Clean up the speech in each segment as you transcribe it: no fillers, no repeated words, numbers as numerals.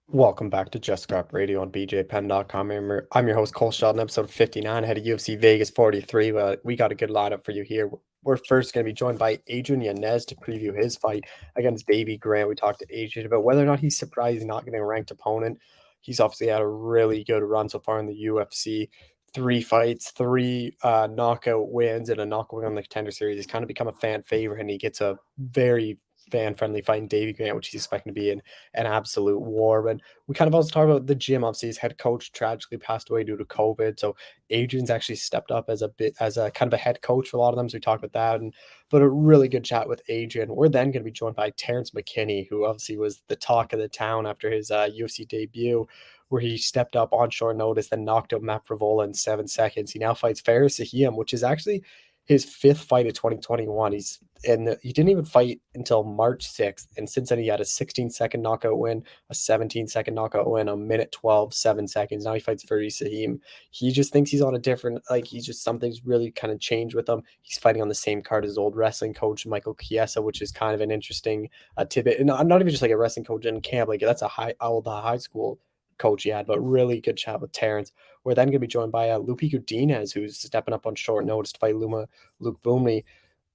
Welcome back to Just Scrap Radio on BJPenn.com. I'm your host, Cole Shelton, episode 59, ahead of UFC Vegas 43. We got a good lineup for you here. We're first going to be joined by Adrian Yanez to preview his fight against Davey Grant. We talked to Adrian about whether or not he's surprised he's not getting a ranked opponent. He's obviously had a really good run so far in the UFC. 3 fights, three knockout wins, and a knockout win on the Contender Series. He's kind of become a fan favorite, and he gets a very fan-friendly fight in Davey Grant, which he's expecting to be an absolute war. But we kind of also talk about the gym. Obviously, his head coach tragically passed away due to COVID. So Adrian's actually stepped up as a kind of a head coach for a lot of them. So we talked about that, but a really good chat with Adrian. We're then going to be joined by Terrance McKinney, who obviously was the talk of the town after his UFC debut, where he stepped up on short notice, then knocked out Matt Pravola in 7 seconds. He now fights Faris Sahiam, which is actually his fifth fight of 2021. He didn't even fight until March 6th. And since then, he had a 16-second knockout win, a 17-second knockout win, a minute 12, 7 seconds. Now he fights Faris Sahiam. He just thinks he's on a different, something's really kind of changed with him. He's fighting on the same card as old wrestling coach Michael Chiesa, which is kind of an interesting tidbit. And I'm not even just like a wrestling coach in camp. Like that's a high school coach he had, but really good chat with Terrence. We're then going to be joined by Loopy Godinez, who's stepping up on short notice to fight Luke Boomley.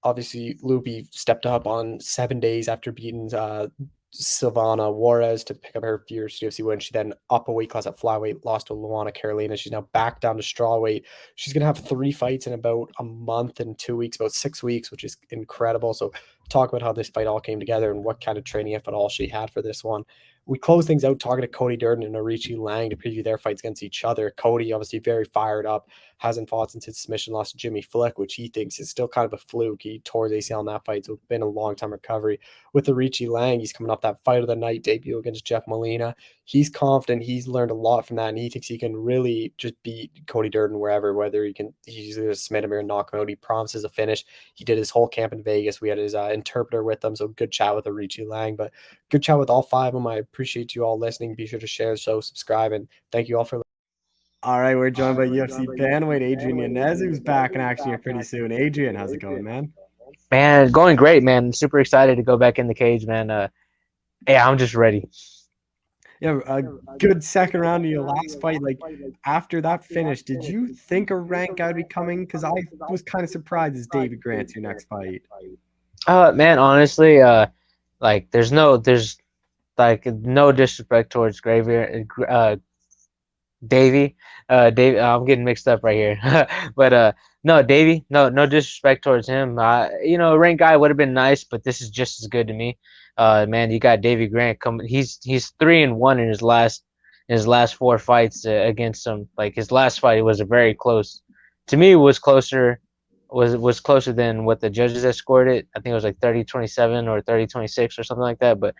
Obviously, Loopy stepped up on 7 days after beating Silvana Juarez to pick up her first UFC win. She then up a weight class at flyweight, lost to Luana Carolina. She's now back down to strawweight. She's going to have 3 fights in about a month and 2 weeks, about 6 weeks, which is incredible. So talk about how this fight all came together and what kind of training, if at all, she had for this one. We close things out talking to Cody Durden and Aoriqileng to preview their fights against each other. Cody, obviously very fired up, hasn't fought since his submission loss to Jimmy Flick, which he thinks is still kind of a fluke. He tore his ACL in that fight, so it's been a long-time recovery. With Aoriqileng, he's coming off that fight of the night debut against Jeff Molina. He's confident. He's learned a lot from that, and he thinks he can really just beat Cody Durden wherever, whether he's either submit him or knock him out. He promises a finish. He did his whole camp in Vegas. We had his interpreter with him, so good chat with Aoriqileng, but good chat with all 5 of them. I appreciate you all listening. Be sure to share the show, subscribe, and thank you all for listening. All right, we're joined by UFC bantamweight Adrian Yanez, who's back in action here pretty soon. Adrian, how's it going, man? Man, going great, man. Super excited to go back in the cage, man. Yeah, I'm just ready. Yeah, a good second round of your last fight. Like, after that finish, did you think a rank guy would be coming? Because I was kind of surprised as David Grant's your next fight. Man, honestly, there's no disrespect towards Davey. Davey, I'm getting mixed up right here. But no, Davey, no disrespect towards him. Rank guy would have been nice, but this is just as good to me. Man, you got Davey Grant coming. He's 3-1 in his last 4 fights against him. Like his last fight was a very close. To me, was closer than what the judges had scored it. I think it was like 30-27 or 30-26 or something like that. But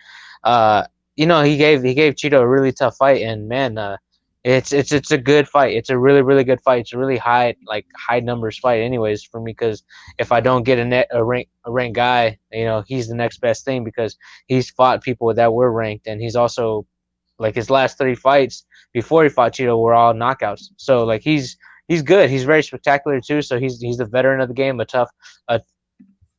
he gave Cheeto a really tough fight, and man, it's a good fight. It's a really, really good fight. It's a really high numbers fight anyways for me, because if I don't get a ranked guy, he's the next best thing, because he's fought people that were ranked, and he's also, like, his last 3 fights before he fought Cheeto were all knockouts. So like he's good. He's very spectacular too. So he's a veteran of the game,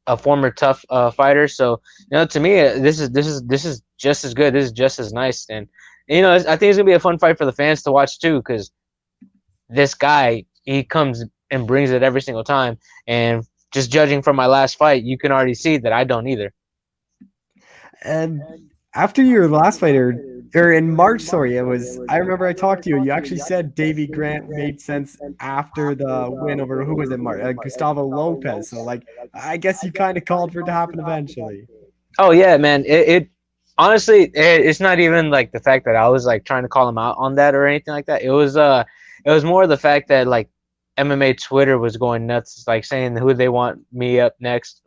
a former tough fighter. So to me, this is just as good. This is just as nice. And I think it's gonna be a fun fight for the fans to watch too, because this guy, he comes and brings it every single time. And just judging from my last fight, you can already see that I don't either. And after your last fight, or in March, sorry, I remember I talked to you. You actually said Davey Grant made sense after the win over, who was it, Gustavo Lopez. So, like, I guess you kind of called for it to happen eventually. Oh yeah, man. It honestly, it's not even like the fact that I was like trying to call him out on that or anything like that. It was more the fact that like MMA Twitter was going nuts, like saying who they want me up next,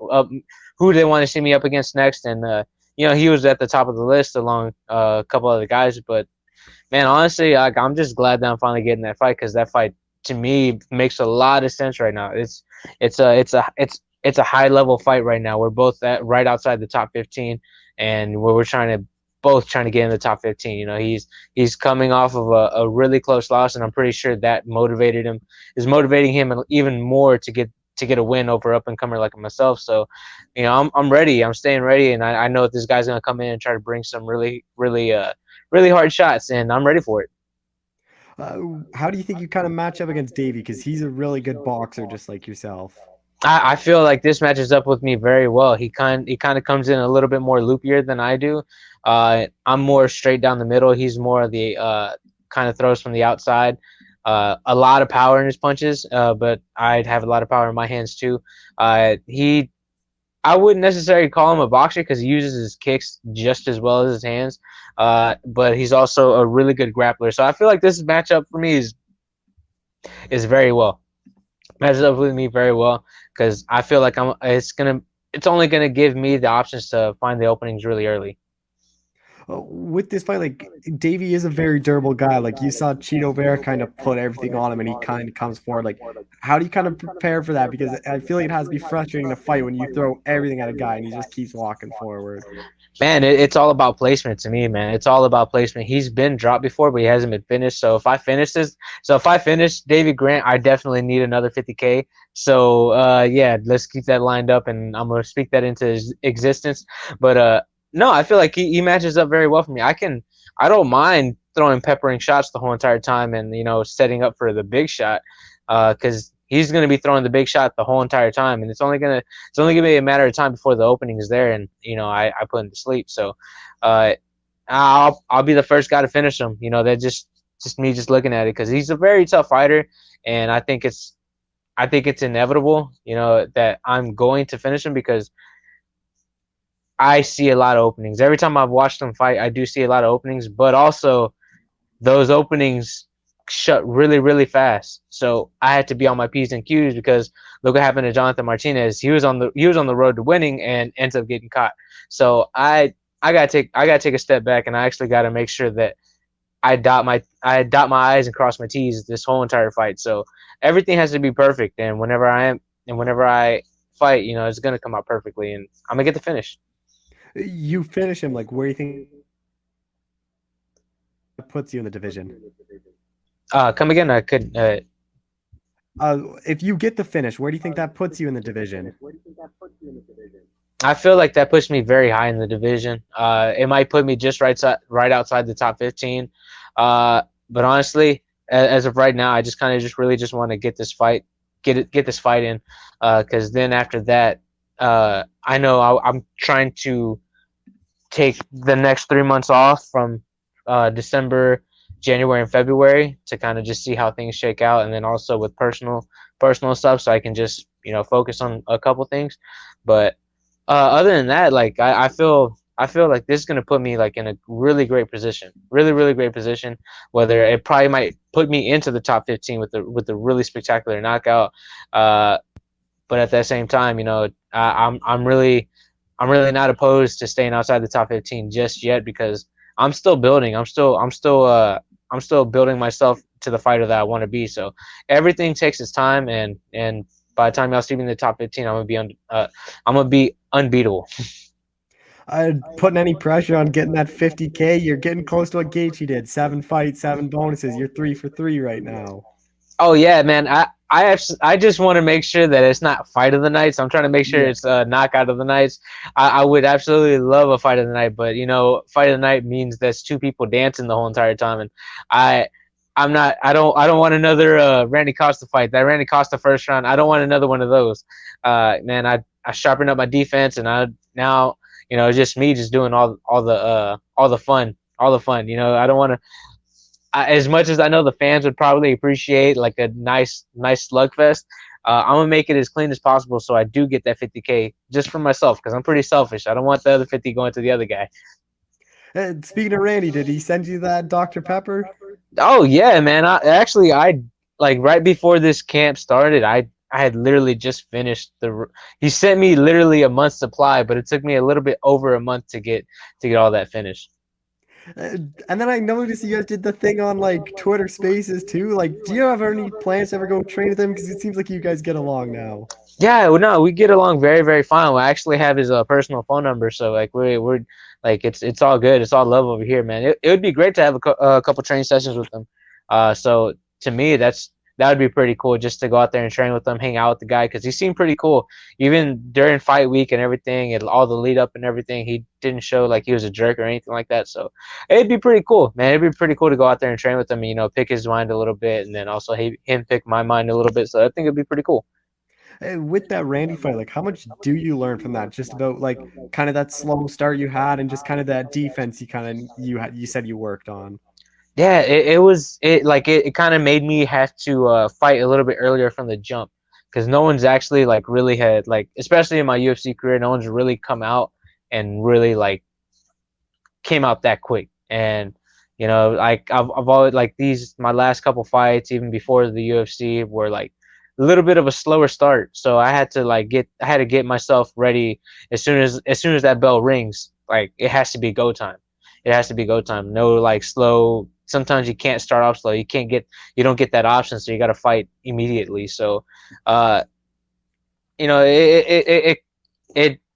who they want to see me up against next, and he was at the top of the list along a couple other guys. But man, honestly, like, I'm just glad that I'm finally getting that fight, because that fight to me makes a lot of sense right now. It's a high level fight right now. We're both right outside the top 15, and we're both trying to get in the top 15. He's coming off of a really close loss, and I'm pretty sure that is motivating him even more to get get a win over up and comer like myself. So, you know, I'm ready. I'm staying ready, and I know this guy's gonna come in and try to bring some really hard shots, and I'm ready for it. How do you think you kind of match up against Davey? Because he's a really good boxer, just like yourself. I feel like this matches up with me very well. He kind of comes in a little bit more loopier than I do. I'm more straight down the middle. He's more of the kind of throws from the outside. A lot of power in his punches, but I'd have a lot of power in my hands too. I wouldn't necessarily call him a boxer because he uses his kicks just as well as his hands. But he's also a really good grappler. So I feel like this matchup for me is very well. Matches up with me very well because I feel like it's only gonna give me the options to find the openings really early. With this fight, like Davey is a very durable guy. Like you saw Cheeto Bear kind of put everything on him, and he kind of comes forward. Like, how do you kind of prepare for that? Because I feel like it has to be frustrating to fight when you throw everything at a guy and he just keeps walking forward. Man, it's all about placement to me, man. It's all about placement. He's been dropped before, but he hasn't been finished. So if I finish Davey Grant, I definitely need another 50K. So yeah, let's keep that lined up, and I'm gonna speak that into existence. But no, I feel like he matches up very well for me. I don't mind throwing peppering shots the whole entire time, and you know, setting up for the big shot, because he's going to be throwing the big shot the whole entire time, and it's only gonna be a matter of time before the opening is there, and you know, I put him to sleep. So I'll be the first guy to finish him. You know, that just me just looking at it, because he's a very tough fighter, and I think it's inevitable, you know, that I'm going to finish him because I see a lot of openings. Every time I've watched him fight, I do see a lot of openings, but also those openings shut really, really fast. So I had to be on my P's and Q's, because look what happened to Jonathan Martinez. He was on the road to winning and ends up getting caught. So I gotta take a step back, and I actually gotta make sure that I dot my I's and cross my T's this whole entire fight. So everything has to be perfect, and whenever I fight, you know, it's gonna come out perfectly, and I'm gonna get the finish. You finish him, like, where do you think it puts you in the division? Come again? I could. If you get the finish, where do you think that puts you in the division? I feel like that pushed me very high in the division. It might put me just right outside the top 15. But honestly, as of right now, I just kind of really want to get this fight in, because then after that, I know I'm trying to take the next 3 months off from December, January, and February to kind of just see how things shake out, and then also with personal stuff, so I can just, you know, focus on a couple things. But other than that, like I feel like this is gonna put me like in a really great position, really great position. Whether it probably might put me into the top 15 with the really spectacular knockout, but at that same time, you know, I'm really not opposed to staying outside the top 15 just yet, because I'm still building. I'm still building myself to the fighter that I want to be. So everything takes its time, and by the time y'all see me in the top 15, I'm gonna be unbeatable. Putting any pressure on getting that 50K? You're getting close to what Gaethje did. 7 fights, 7 bonuses. You're 3 for 3 right now. Oh yeah, man. I just want to make sure that it's not fight of the night. So I'm trying to make sure it's knockout of the nights. I would absolutely love a fight of the night, but you know, fight of the night means there's 2 people dancing the whole entire time, and I don't want another Randy Costa fight. That Randy Costa first round, I don't want another one of those. Man, I sharpened up my defense, and now, you know, it's just me just doing all the fun. You know, I don't want to. As much as I know the fans would probably appreciate like a nice slugfest, I'm gonna make it as clean as possible, so I do get that 50K just for myself, because I'm pretty selfish. I don't want the other 50 going to the other guy. Speaking of Randy, did he send you that Dr. Pepper? Oh yeah, man. I like right before this camp started, I had literally just finished he sent me literally a month's supply, but it took me a little bit over a month to get all that finished. And then I noticed you guys did the thing on like Twitter Spaces too. Like, do you have any plans to ever go train with him? Because it seems like you guys get along now. Yeah, well, no, we get along very, very fine. I actually have his personal phone number, so like we're like it's all good. It's all love over here, man. It would be great to have a couple training sessions with him. So to me, that's that would be pretty cool just to go out there and train with him, hang out with the guy because he seemed pretty cool. Even during fight week and everything, and all the lead up and everything, he didn't show like he was a jerk or anything like that. So it'd be pretty cool, man. It'd be pretty cool to go out there and train with him and pick his mind a little bit, and then also him pick my mind a little bit. So I think it'd be pretty cool. With that Randy fight, like how much do you learn from that? Just about like kind of that slow start you had, and just kind of that defense you said you worked on. Yeah, it kind of made me have to fight a little bit earlier from the jump because no one's actually like really had like, especially in my UFC career, no one's really come out and really like came out that quick. And like I've always like these my last couple fights, even before the UFC, were like a little bit of a slower start. So I had to get myself ready as soon as that bell rings. Like it has to be go time. It has to be go time. No like slow. Sometimes you can't start off slow. You don't get that option, so you got to fight immediately. So, uh, it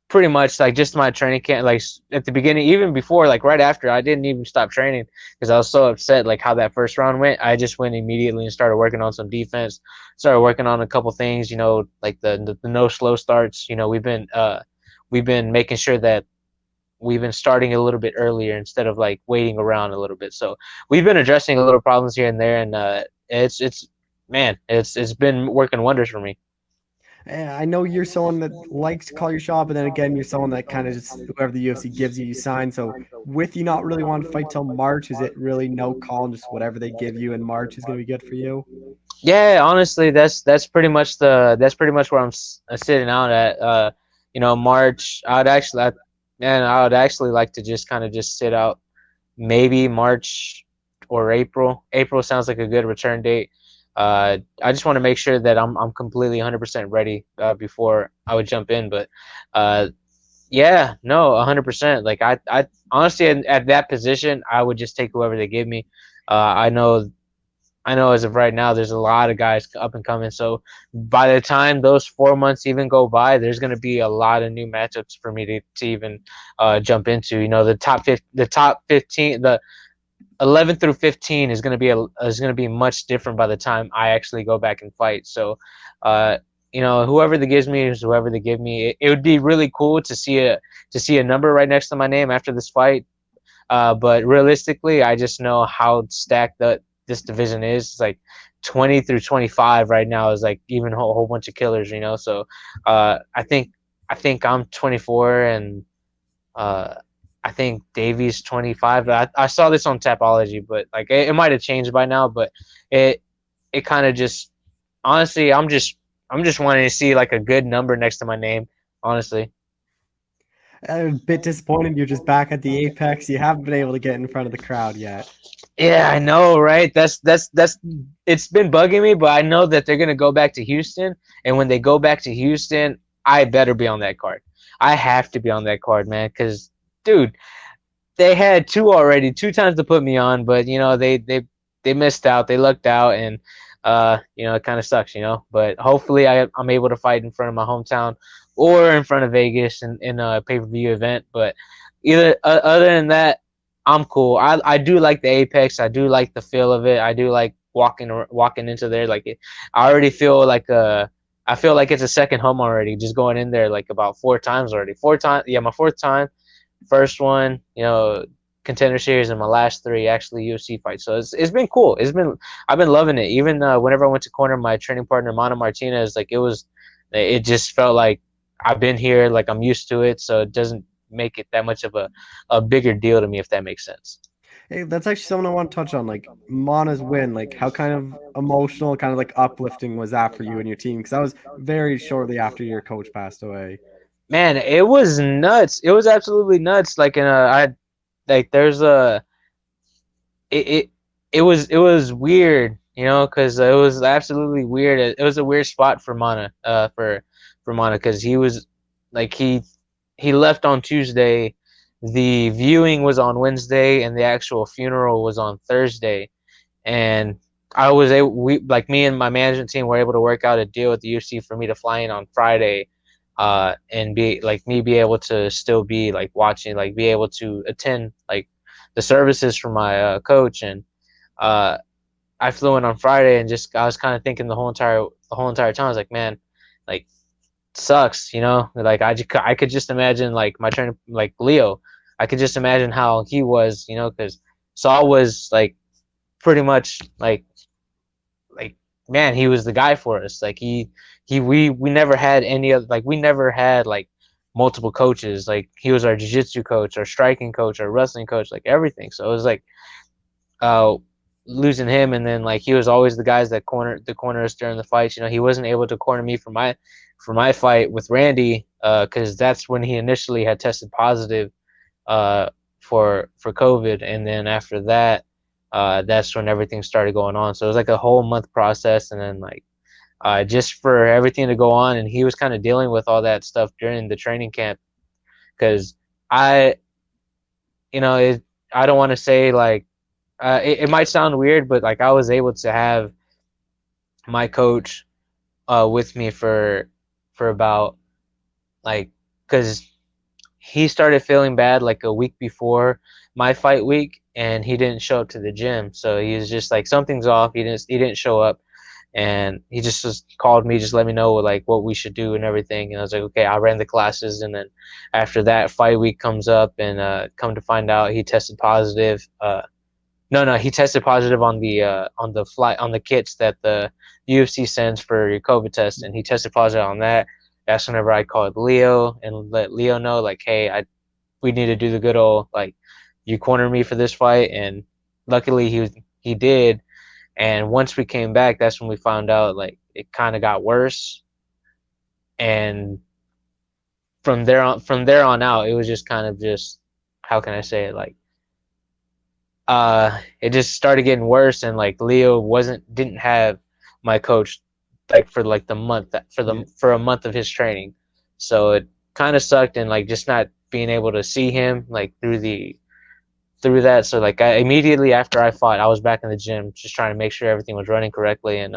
pretty much like just my training camp, like at the beginning, even before, like right after, I didn't even stop training because I was so upset like how that first round went. I just went immediately and started working on some defense, started working on a couple things, like the no slow starts. We've been making sure that we've been starting a little bit earlier instead of like waiting around a little bit. So we've been addressing a little problems here and there, and it's man, it's been working wonders for me. I know you're someone that likes to call your shot, but then again, you're someone that kind of just whoever the UFC gives you, you sign. So with you not really wanting to fight till March, is it really no call and just whatever they give you in March is going to be good for you? Yeah, honestly, that's pretty much where I'm sitting out at. March. I would actually like to just kind of just sit out maybe March or April. April sounds like a good return date. I just want to make sure that I'm completely 100% ready before I would jump in. But uh, yeah, no, 100%. Like I honestly at that position, I would just take whoever they give me. I know as of right now, there's a lot of guys up and coming. So by the time those 4 months even go by, there's going to be a lot of new matchups for me to even jump into. The top 15, the 11 through 15 is going to be much different by the time I actually go back and fight. So, uh, whoever that gives me is whoever they give me. It would be really cool to see a number right next to my name after this fight. But realistically, I just know how stacked this division is. It's like 20 through 25 right now is like even a whole bunch of killers. So I think I'm 24 and uh, I think Davies 25. I saw this on Tapology, but like it might have changed by now. But it it kind of just honestly, I'm just wanting to see like a good number next to my name. Honestly. A bit disappointed you're just back at the apex. You haven't been able to get in front of the crowd yet. Yeah, I know, right? That's it's been bugging me, but I know that they're gonna go back to Houston, and when they go back to Houston, I better be on that card. I have to be on that card, man, because dude, they had two times to put me on, but they missed out, they lucked out, and it kind of sucks. But hopefully, I'm able to fight in front of my hometown or in front of Vegas in a pay-per-view event. But either other than that, I'm cool. I do like the Apex. I do like the feel of it. I do like walking into there. Like I already feel like I feel like it's a second home already. Just going in there like about 4 times already. 4 times, yeah, my fourth time. First one, contender series, and my last three actually UFC fights. So it's been cool. I've been loving it. Even whenever I went to corner my training partner Mana Martinez, like it just felt like I've been here, like I'm used to it. So it doesn't make it that much of a bigger deal to me, if that makes sense. Hey, that's actually something I want to touch on. Like Mana's win, like how kind of emotional, kind of like uplifting was that for you and your team? Because that was very shortly after your coach passed away. Man, it was nuts. It was absolutely nuts. Like I like there's a it it it was weird, because it was absolutely weird. It was a weird spot for Mana, for Mana, because he was like he left on Tuesday. The viewing was on Wednesday, and the actual funeral was on Thursday. And I was able, me and my management team were able to work out a deal with the UFC for me to fly in on Friday, and be able to still be like watching, like be able to attend like the services for my coach, and uh, I flew in on Friday and just I was kind of thinking the whole entire time. I was like, man, like sucks, you know. Like I could just imagine like my trainer, like Leo. I could just imagine how he was, you know, because Saul was like pretty much like man, he was the guy for us. Like we never had any other, like we never had like multiple coaches. Like he was our jiu-jitsu coach, our striking coach, our wrestling coach, like everything. So it was like uh losing him, and then like he was always the guys that corner us during the fights. You know, he wasn't able to corner me for my fight with Randy, because that's when he initially had tested positive uh for COVID, and then after that, that's when everything started going on. So it was like a whole month process, and then like just for everything to go on, and he was kind of dealing with all that stuff during the training camp, because I, you know, I don't want to say like it might sound weird, but like I was able to have my coach with me for about like, because he started feeling bad like a week before my fight week, and he didn't show up to the gym. So he was just like, something's off. He didn't show up, and he just called me, just let me know like what we should do and everything. And I was like, okay. I ran the classes, and then after that, fight week comes up, and come to find out, he tested positive. No, he tested positive on the flight, on the kits that the UFC sends for your COVID test, and he tested positive on that. That's whenever I called Leo and let Leo know like, hey, we need to do the good old like, you cornered me for this fight, and luckily he did. And once we came back, that's when we found out like it kind of got worse, and from there on out, it was just kind of just, how can I say it, like it just started getting worse, and like Leo didn't have my coach like for like the month, for a month of his training. So it kind of sucked, and like just not being able to see him like through that. So like I immediately after I fought, I was back in the gym just trying to make sure everything was running correctly, and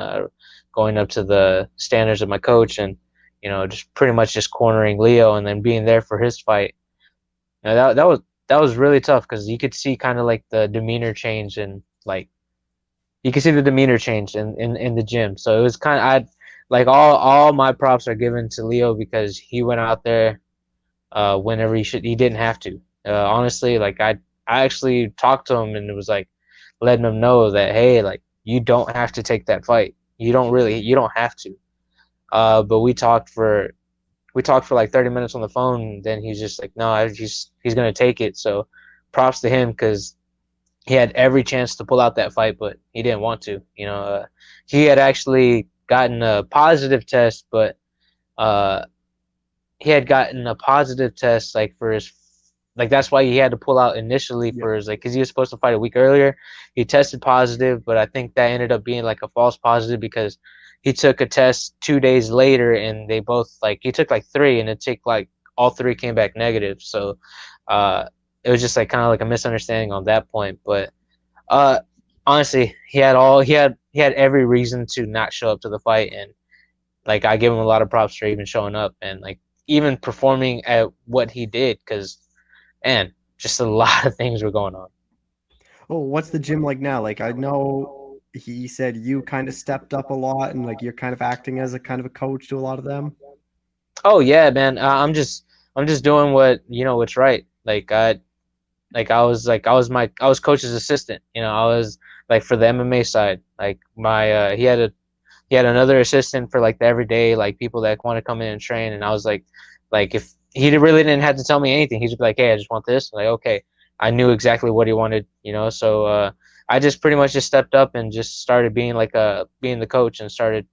going up to the standards of my coach, and you know, just pretty much just cornering Leo, and then being there for his fight. You know, that was really tough, because you could see kind of like the demeanor change, and like you could see the demeanor change in the gym. So it was kind of, I like all my props are given to Leo, because he went out there whenever he didn't have to. Honestly, like I actually talked to him, and it was like letting him know that, hey, like you don't have to take that fight. You don't have to. But we talked for like 30 minutes on the phone, and then he's just like, no, he's gonna take it. So props to him, because he had every chance to pull out that fight, but he didn't want to. You know, he had actually gotten a positive test, but uh, he had gotten a positive test like for his, like that's why he had to pull out initially for his, like, because he was supposed to fight a week earlier. He tested positive, but I think that ended up being like a false positive, because he took a test 2 days later, and they both, like, he took like three, and it took like all three came back negative. So uh it was just like kind of like a misunderstanding on that point. But uh honestly, he had every reason to not show up to the fight, and like I give him a lot of props for even showing up, and like even performing at what he did, because man, just a lot of things were going on. Oh, what's the gym like now? Like, I know he said you kind of stepped up a lot, and like you're kind of acting as a kind of a coach to a lot of them. Oh yeah, man. I'm just doing what, what's right. I was coach's assistant. I was like for the MMA side. Like my he had another assistant for like the everyday, like people that want to come in and train, and I was like if he really didn't have to tell me anything, he'd just be like, hey, I just want this. I'm like, okay, I knew exactly what he wanted. So I just pretty much just stepped up and just started being the coach, and started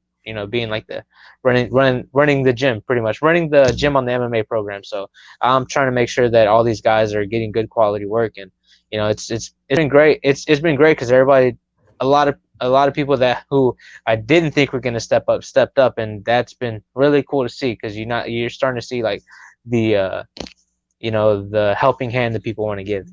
being like the running the gym, pretty much running the gym on the MMA program. So I'm trying to make sure that all these guys are getting good quality work, and it's been great. It's been great, because everybody, a lot of people that who I didn't think were gonna step up stepped up, and that's been really cool to see, because you're starting to see like the the helping hand that people want to give.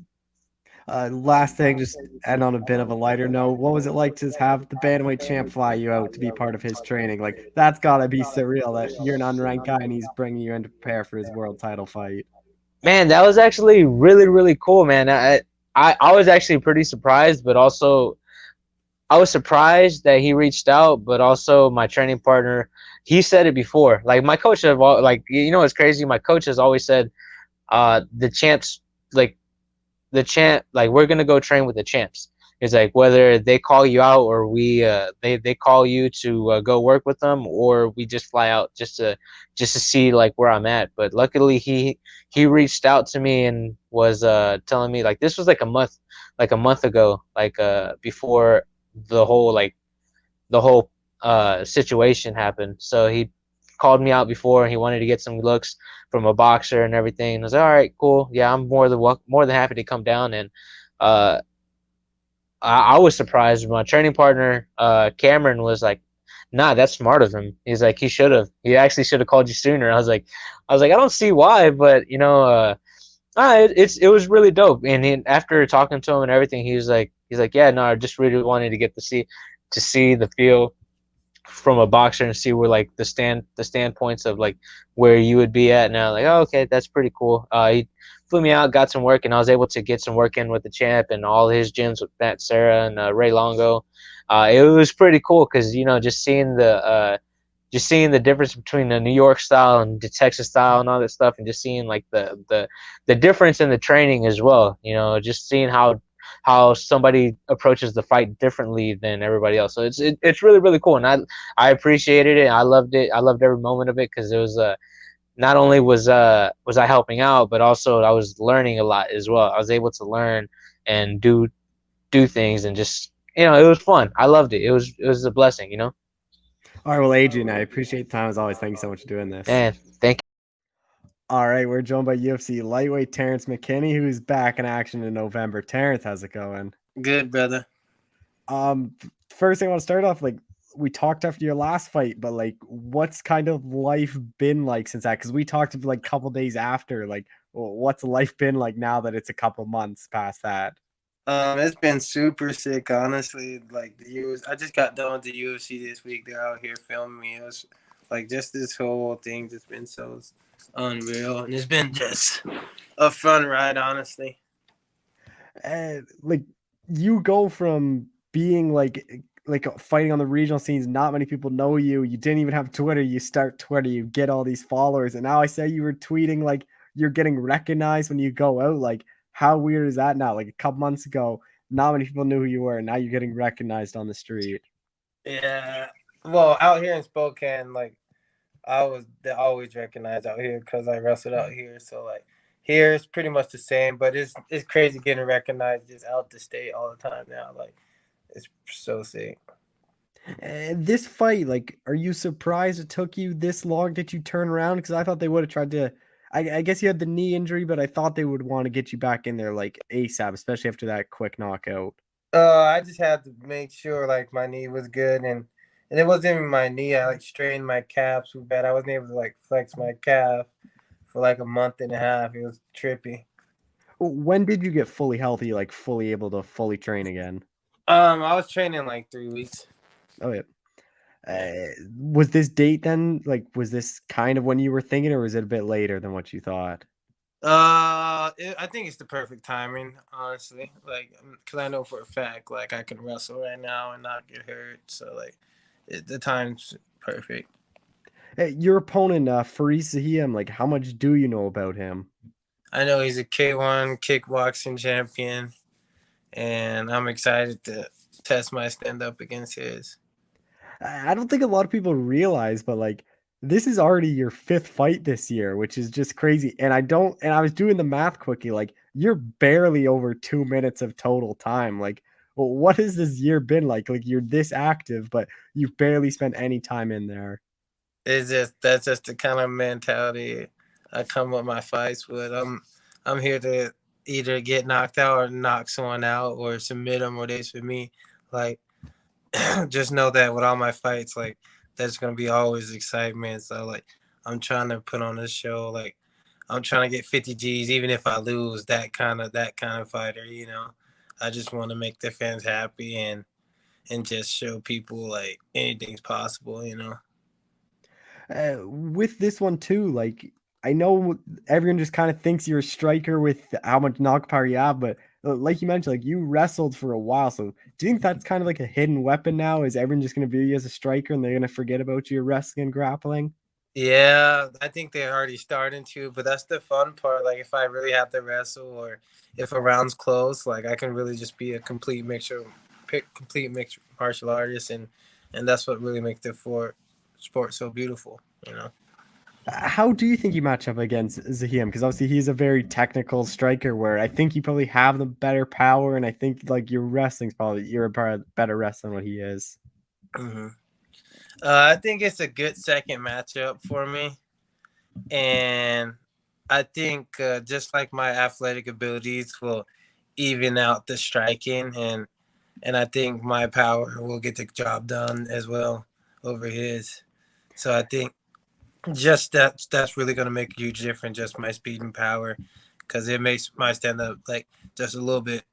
Last thing, just end on a bit of a lighter note. What was it like to have the bantamweight champ fly you out to be part of his training? Like, that's gotta be surreal that you're an unranked guy and he's bringing you in to prepare for his world title fight. Man, that was actually really, really cool, man. I was actually pretty surprised, but also I was surprised that he reached out, but also my training partner, he said it before. Like my coach have like it's crazy. My coach has always said, the champs like the champ like we're gonna go train with the champs. It's like whether they call you out or they call you to go work with them, or we just fly out just to see like where I'm at. But luckily he reached out to me and was telling me, like, this was like a month ago, like before the whole like the whole situation happened. So he called me out before. He wanted to get some looks from a boxer and everything. And I was like, all right, cool. Yeah, I'm more than happy to come down. And uh, I was surprised. My training partner, Cameron, was like, "Nah, that's smart of him." He's like, "He should have. He actually should have called you sooner." I don't see why, but it was really dope. And after talking to him and everything, he's like, yeah, no, I just really wanted to get to see the feel from a boxer and see where like the standpoints of like where you would be at now. Like, oh, okay, that's pretty cool. He flew me out, got some work, and I was able to get some work in with the champ and all his gyms with Matt Serra and Ray Longo. It was pretty cool because just seeing the difference between the New York style and the Texas style and all that stuff, and just seeing like the difference in the training as well. Just seeing how somebody approaches the fight differently than everybody else. So it's really really cool, and I appreciated it. I loved it. I loved every moment of it because it was not only was I helping out, but also I was learning a lot as well. I was able to learn and do things, and just it was fun. I loved it. It was a blessing. All right, well, Adrian, I appreciate the time as always. Thank you so much for doing this. And thank All right, we're joined by UFC lightweight Terrance McKinney, who's back in action in November. Terrence, how's it going? Good, brother. First thing I want to start off, like, we talked after your last fight, but like, what's kind of life been like since that? Because we talked like a couple days after. Like, what's life been like now that it's a couple months past that? It's been super sick, honestly. Like I just got done with the UFC this week. They're out here filming me. It was like just this whole thing just been so unreal, and it's been just a fun ride, honestly. Like, you go from being like fighting on the regional scenes, not many people know you. You didn't even have Twitter. You start Twitter, you get all these followers, and now I say you were tweeting like you're getting recognized when you go out. Like, how weird is that now? Like a couple months ago, not many people knew who you were, and now you're getting recognized on the street. Yeah. Well, out here in Spokane, like they always recognized out here because I wrestled out here. So like here it's pretty much the same, but it's crazy getting recognized just out the state all the time now. Like it's so sick. This fight, like, are you surprised it took you this long? Did you turn around? Because I thought they would have tried to. I guess you had the knee injury, but I thought they would want to get you back in there like ASAP, especially after that quick knockout. I just had to make sure like my knee was good, and it wasn't even my knee. I like strained my calf so bad I wasn't able to like flex my calf for like a month and a half. It was trippy. When did you get fully healthy, like fully able to fully train again? I was training like 3 weeks. Oh yeah. Was this date then? Like, was this kind of when you were thinking, or was it a bit later than what you thought? I think it's the perfect timing, honestly. Like, because I know for a fact, like, I can wrestle right now and not get hurt. So, like, the time's perfect. Your opponent, Faris Zahiem, like, how much do you know about him? I know he's a K1 kickboxing champion, and I'm excited to test my stand-up against his. I don't think a lot of people realize, but like, this is already your fifth fight this year, which is just crazy. And I was doing the math quickly, like, you're barely over 2 minutes of total time. Like, well, what has this year been like? Like, you're this active, but you've barely spent any time in there. That's just the kind of mentality I come with my fights with. I'm here to either get knocked out or knock someone out or submit them, or they submit me. Like, just know that with all my fights, like, there's gonna be always excitement. So like, I'm trying to put on this show. Like, I'm trying to get 50 G's, even if I lose. That kind of fighter, I just want to make the fans happy and just show people like anything's possible. With this one too, like, I know everyone just kind of thinks you're a striker with how much knock power you have, but like you mentioned, like you wrestled for a while. So do you think that's kind of like a hidden weapon now? Is everyone just going to view you as a striker and they're going to forget about your wrestling and grappling? Yeah, I think they're already starting to, but that's the fun part. Like if I really have to wrestle or if a round's close, like I can really just be a complete mixed martial artist, and that's what really makes the sport so beautiful. How do you think you match up against Zahim? Because obviously he's a very technical striker where I think you probably have the better power, and I think like your wrestling's probably you're a better wrestler than what he is. Mm-hmm. I think it's a good second matchup for me, and I think just like my athletic abilities will even out the striking, and I think my power will get the job done as well over his. So I think just that's really going to make a huge difference, just my speed and power, because it makes my stand up like just a little bit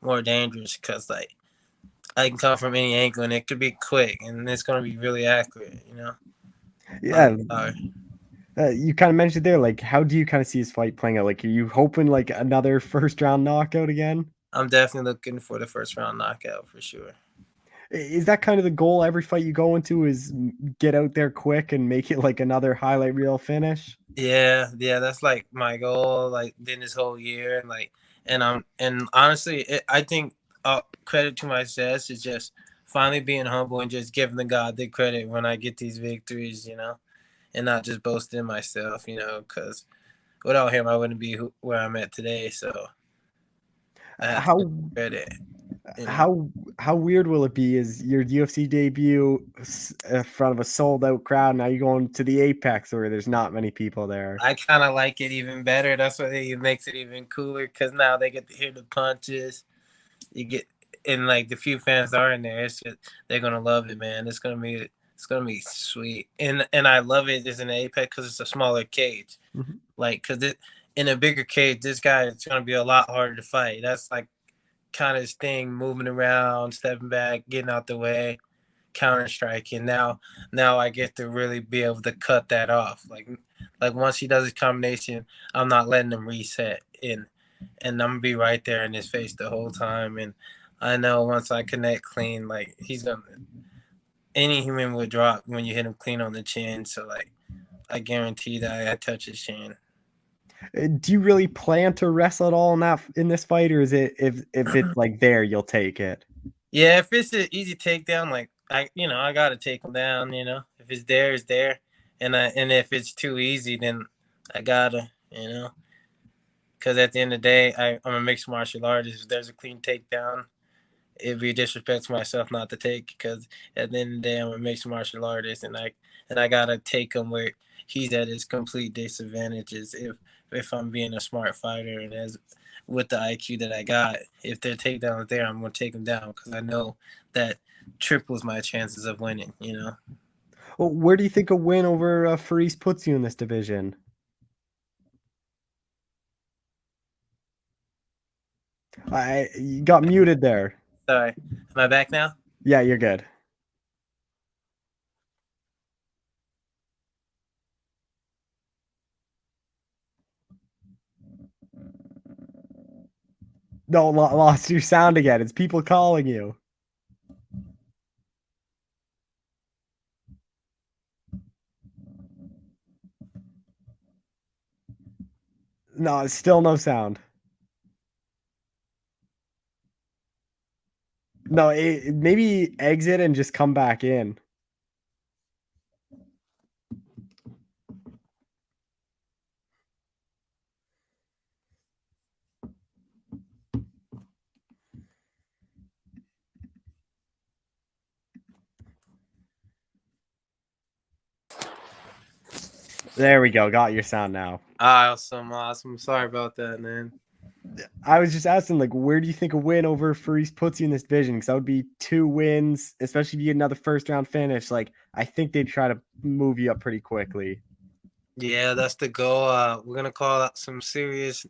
more dangerous, because like I can come from any angle and it could be quick and it's going to be really accurate. Yeah, you kind of mentioned there, like how do you kind of see his fight playing out? Like, are you hoping like another first round knockout again? I'm definitely looking for the first round knockout for sure. Is that kind of the goal every fight you go into, is get out there quick and make it like another highlight reel finish? Yeah, that's like my goal, like in this whole year, and honestly, I think credit to my success is just finally being humble and just giving the God the credit when I get these victories, and not just boasting myself, because without him I wouldn't be where I'm at today. So I have to How give credit. how weird will it be? Is your UFC debut in front of a sold out crowd? Now you're going to the Apex where there's not many people there. I kind of like it even better. That's what it makes it even cooler, because now they get to hear the punches. You get and like the few fans that are in there, they're gonna love it, man. It's gonna be sweet, and I love it as an Apex because it's a smaller cage. Mhm. Like, in a bigger cage, this guy is gonna be a lot harder to fight. That's like kind of his thing, moving around, stepping back, getting out the way, counter striking. Now I get to really be able to cut that off. Like once he does his combination, I'm not letting him reset and I'm gonna be right there in his face the whole time. And I know once I connect clean, like any human would drop when you hit him clean on the chin. So like I guarantee that I touch his chin. Do you really plan to wrestle at all in this fight, or is it if it's like there you'll take it? Yeah, if it's an easy takedown, like I gotta take him down. If it's there, it's there, and if it's too easy, then I gotta. Because at the end of the day, I'm a mixed martial artist. If there's a clean takedown, it'd be a disrespect to myself not to take. Because at the end of the day, I'm a mixed martial artist, and I gotta take him where he's at his complete disadvantages. If I'm being a smart fighter and as with the IQ that I got, if their takedown is there, I'm gonna take them down because I know that triples my chances of winning. Well, where do you think a win over Faris puts you in this division? You got muted there. Sorry, am I back now? Yeah, you're good. No, lost your sound again. It's people calling you. No, it's still no sound. No, maybe exit and just come back in. There we go. Got your sound now. Awesome. Sorry about that, man. I was just asking, like, where do you think a win over Faris puts you in this division? Because that would be 2 wins, especially if you get another first round finish. Like, I think they'd try to move you up pretty quickly. Yeah, that's the goal. We're gonna call out some serious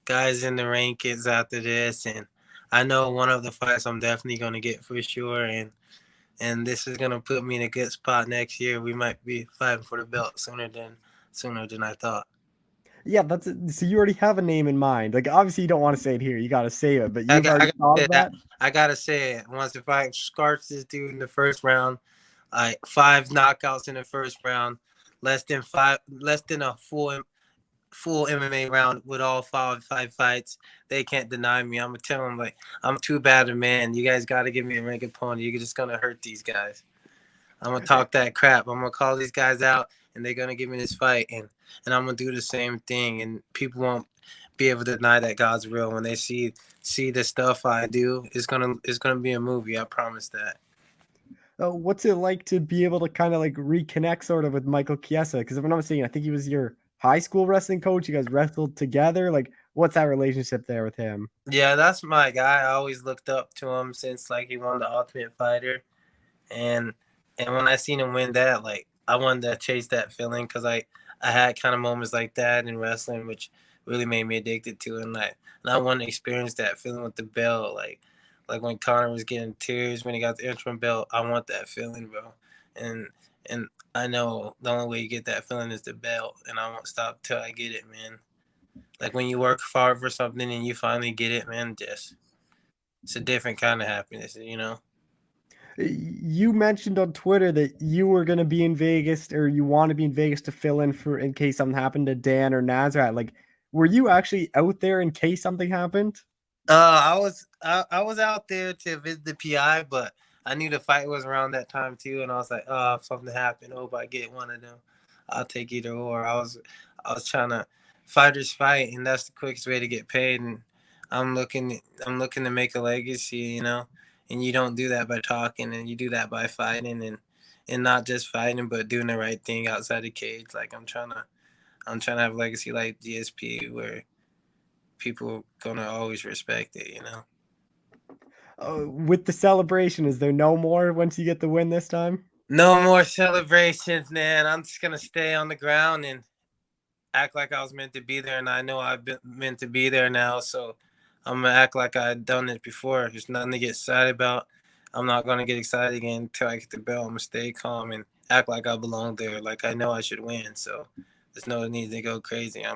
guys in the rankings after this, and I know one of the fights I'm definitely gonna get for sure, and this is gonna put me in a good spot next year. We might be fighting for the belt sooner than I thought. Yeah, that's it. So you already have a name in mind. Like, obviously, you don't want to say it here. You got to save it, but I you've got, I already got thought of that. I gotta say it. Once if I scarf this dude in the first round, 5 knockouts in the first round, less than a full MMA round with all five fights, they can't deny me. I'm gonna tell them like I'm too bad a man. You guys got to give me a rank opponent. You're just gonna hurt these guys. I'm gonna talk that crap. I'm gonna call these guys out, and they're gonna give me this fight, and I'm gonna do the same thing, and people won't be able to deny that God's real when they see the stuff I do. It's gonna be a movie. I promise that. What's it like to be able to kind of like reconnect sort of with Michael Chiesa? Because if I'm not mistaken, I think he was your high school wrestling coach. You guys wrestled together. Like, what's that relationship there with him? Yeah, that's my guy. I always looked up to him since like he won the Ultimate Fighter, and when I seen him win that, like I wanted to chase that feeling because I had kind of moments like that in wrestling, which really made me addicted to it, and I wanted to experience that feeling with the belt, like when Connor was getting tears when he got the interim belt. I want that feeling, bro, and and I know the only way you get that feeling is the belt, and I won't stop till I get it, man. Like when you work hard for something and you finally get it, man, just it's a different kind of happiness, you know. You mentioned on Twitter that you were going to be in Vegas, or you want to be in Vegas to fill in for in case something happened to Dan or Nazareth. Like, were you actually out there in case something happened? I was out there to visit the PI, but I knew the fight was around that time too, and I was like, oh, if something happened, hope I get one of them. I'll take either or. I was trying to fighters fight, and that's the quickest way to get paid. And I'm looking to make a legacy, you know. And you don't do that by talking, and you do that by fighting, and not just fighting, but doing the right thing outside the cage. Like I'm trying to have a legacy like GSP where people gonna always respect it, you know. With the celebration, is there no more once you get the win this time? No more celebrations, man. I'm just gonna stay on the ground and act like I was meant to be there, and I know I've been meant to be there now. So I'm gonna act like I've done it before. There's nothing to get excited about. I'm not gonna get excited again until I get the belt. I'm gonna stay calm and act like I belong there, like I know I should win. So there's no need to go crazy. I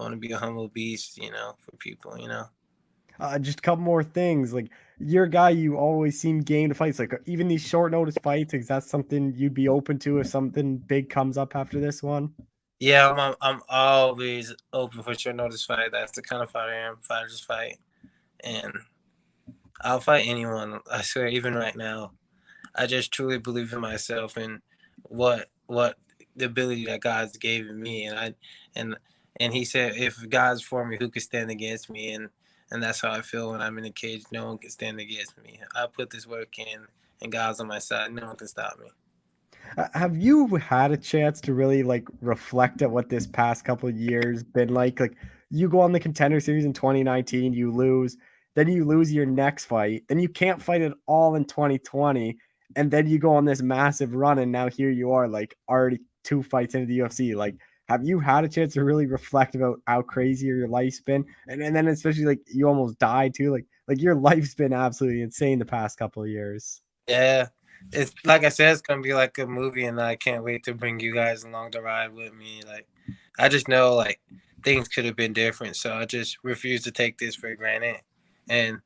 want to be a humble beast, you know, for people, you know. Just a couple more things. Like, you're a guy, you always seem game to fights. Like, even these short notice fights, is that something you'd be open to if something big comes up after this one? Yeah, I'm always open for short notice fight. That's the kind of fighter I am. Fighters fight, and I'll fight anyone. I swear, even right now, I just truly believe in myself and what the ability that God's given me, and and He said, if God's for me, who could stand against me? And that's how I feel when I'm in a cage. No one can stand against me. I put this work in, and God's on my side. No one can stop me. Have you had a chance to really like reflect at what this past couple of years been like? Like, you go on the Contender Series in 2019, you lose, then you lose your next fight, then you can't fight at all in 2020, and then you go on this massive run, and now here you are, like already 2 fights into the UFC. Like, have you had a chance to really reflect about how crazy your life's been, and then especially like you almost died too, like your life's been absolutely insane the past couple of years. Yeah. It's like I said, it's gonna be like a movie, and I can't wait to bring you guys along the ride with me. Like, I just know like things could have been different, so I just refuse to take this for granted, and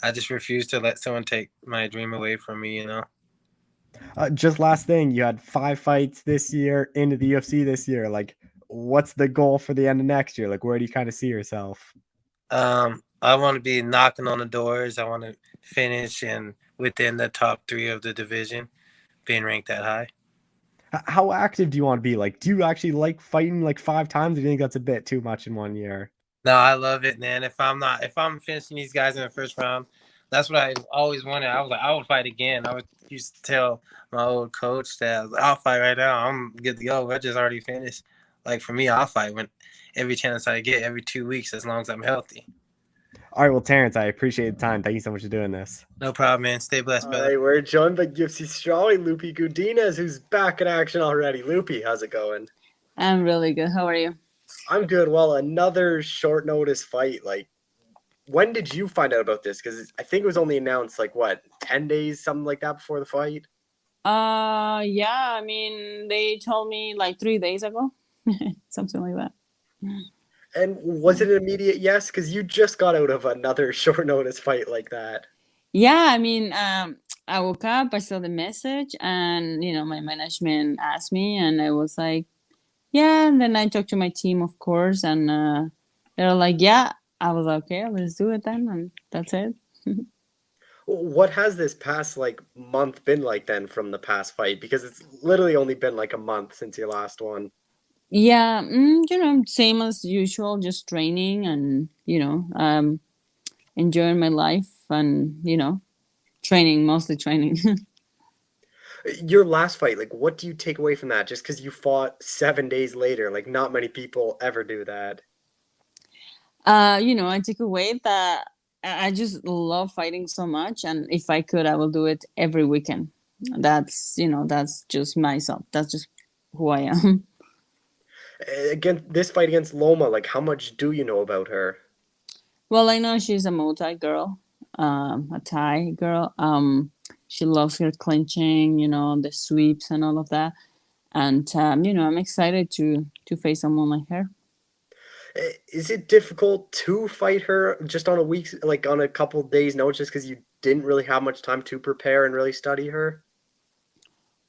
I just refuse to let someone take my dream away from me. You know. Just last thing, you had 5 fights this year into the UFC this year. Like, what's the goal for the end of next year? Like, where do you kind of see yourself? I want to be knocking on the doors. I want to finish and within the top 3 of the division, being ranked that high. How active do you want to be? Like, do you actually like fighting like 5 times? Or do you think that's a bit too much in one year? No, I love it, man. If I'm finishing these guys in the first round, that's what I always wanted. I was like, I would fight again. I would used to tell my old coach that I was like, I'll fight right now. I'm good to go. I just already finished. Like for me, I'll fight when every chance I get, every 2 weeks, as long as I'm healthy. All right, well, Terrence, I appreciate the time. Thank you so much for doing this. No problem, man. Stay blessed, All brother. right, we're joined by UFC strawweight Loopy Godinez, who's back in action already. Loopy, how's it going? I'm really good. How are you? I'm good. Well, another short notice fight. Like, when did you find out about this? Because I think it was only announced like what, 10 days, something like that before the fight. Yeah, I mean, they told me like 3 days ago, something like that. And was it an immediate yes? Because you just got out of another short notice fight like that. Yeah, I mean, I woke up, I saw the message, and my management asked me, and I was like, yeah. And then I talked to my team, of course, and they're like, yeah. I was like, okay, let's do it then, and that's it. What has this past like month been like then from the past fight? Because it's literally only been like a month since your last one. Yeah, same as usual, just training and enjoying my life and training, mostly training. Your last fight, like what do you take away from that? Just because you fought 7 days later, like not many people ever do that. I take away that I just love fighting so much, and if I could, I will do it every weekend. That's just myself. That's just who I am. Again, this fight against Loma, like how much do you know about her? Well, I know she's a multi girl, a Thai girl. She loves her clinching, the sweeps and all of that. And I'm excited to face someone like her. Is it difficult to fight her just on a week's, like on a couple days' notice, just because you didn't really have much time to prepare and really study her?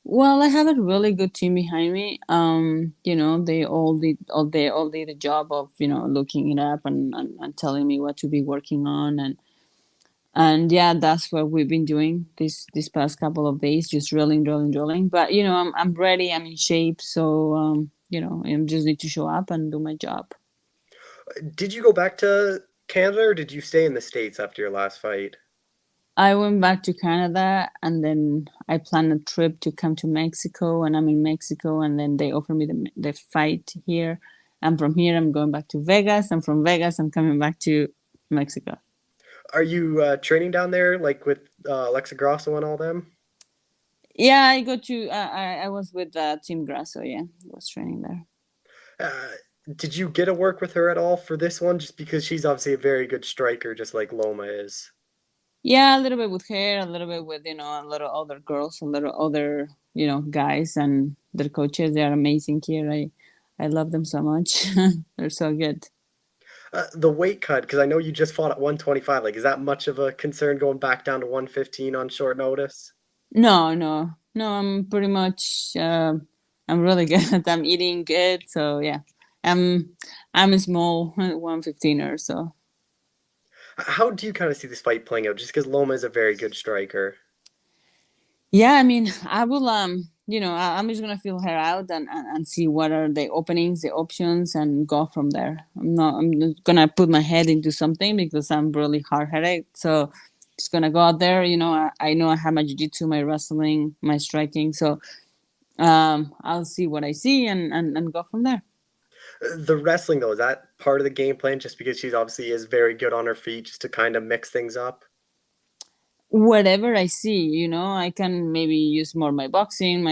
Well, I have a really good team behind me. They all did the job of looking it up and telling me what to be working on, and yeah, that's what we've been doing this past couple of days, just drilling. But I'm ready. I'm in shape, so I just need to show up and do my job. Did you go back to Canada or did you stay in the States after your last fight? I went back to Canada, and then I planned a trip to come to Mexico, and I'm in Mexico, and then they offered me the fight here. And from here, I'm going back to Vegas, and from Vegas, I'm coming back to Mexico. Are you training down there, like with Alexa Grasso and all them? Yeah, I go to. I was with Team Grasso. Yeah, I was training there. Uh, did you get to work with her at all for this one? Just because she's obviously a very good striker, just like Loma is. Yeah, a little bit with her, a little bit with a little other girls, a little other guys, and their coaches. They are amazing here. I love them so much. They're so good. The weight cut, because I know you just fought at 125. Like, is that much of a concern going back down to 115 on short notice? No. I'm pretty much. I'm really good. I'm eating good, so yeah. I'm a small 115er, so. How do you kind of see this fight playing out? Just because Loma is a very good striker. Yeah, I mean, I will. I'm just gonna feel her out and see what are the openings, the options, and go from there. I'm not gonna put my head into something because I'm really hard headed. So just gonna go out there. I know I have my jiu-jitsu, my wrestling, my striking. So I'll see what I see and go from there. The wrestling, though, is that part of the game plan? Just because she's obviously is very good on her feet, just to kind of mix things up? Whatever I see, I can maybe use more my boxing,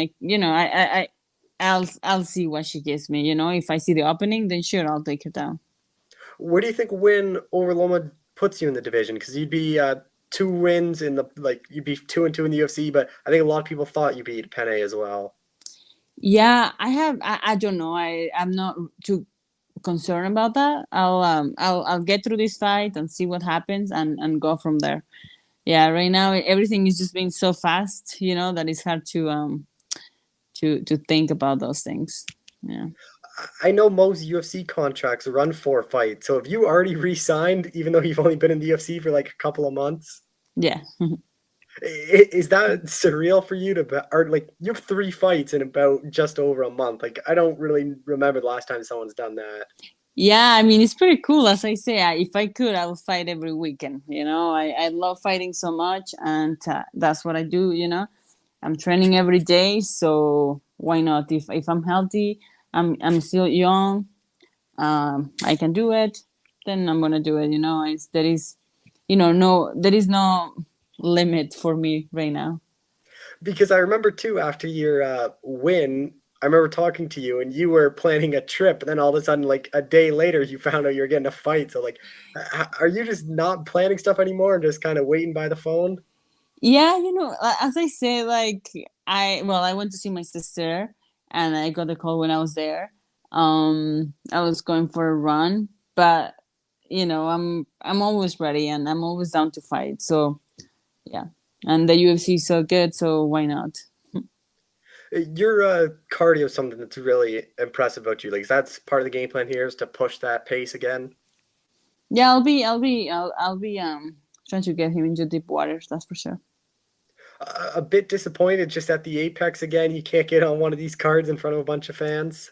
I'll see what she gives me. If I see the opening, then sure, I'll take her down. Where do you think win over Loma puts you in the division? Because you'd be 2 wins in the you'd be 2-2 in the UFC, but I think a lot of people thought you beat Penne as well. Yeah, I don't know. I'm not too concerned about that. I'll get through this fight and see what happens and go from there. Yeah, right now everything is just being so fast, that it's hard to think about those things. Yeah. I know most UFC contracts run 4 fights, so have you already re-signed, even though you've only been in the UFC for like a couple of months? Yeah. Is that surreal for you or like you have 3 fights in about just over a month? Like I don't really remember the last time someone's done that. Yeah, I mean, it's pretty cool. As I say, if I could, I would fight every weekend. I love fighting so much, and that's what I do. I'm training every day, so why not? If I'm healthy, I'm still young. I can do it. Then I'm gonna do it. There is no limit for me right now. Because I remember too, after your win, I remember talking to you and you were planning a trip, and then all of a sudden, like a day later, you found out you're getting a fight. So, like, are you just not planning stuff anymore and just kind of waiting by the phone? Yeah, as I say, like I went to see my sister, and I got the call when I was there, I was going for a run, but I'm always ready and I'm always down to fight. So yeah, and the UFC is so good, so why not? Your cardio is something that's really impressive about you. Like, that's part of the game plan here is to push that pace again. Yeah, I'll be trying to get him into deep waters. That's for sure. A bit disappointed just at the Apex again. You can't get on one of these cards in front of a bunch of fans.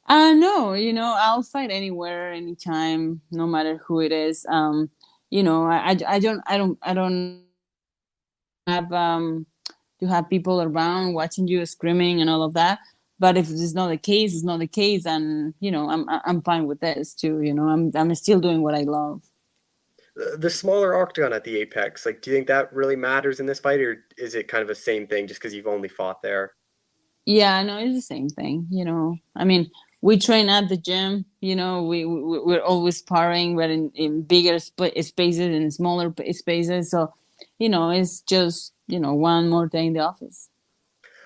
No, I'll fight anywhere, anytime, no matter who it is. I don't have to have people around watching you screaming and all of that. But if it's not the case, it's not the case, and I'm fine with this too. I'm still doing what I love. The smaller octagon at the Apex, like, do you think that really matters in this fight, or is it kind of the same thing just because you've only fought there? Yeah, no, it's the same thing. I mean, we train at the gym. We're always sparring. We're in bigger spaces and smaller spaces. So, it's just one more day in the office.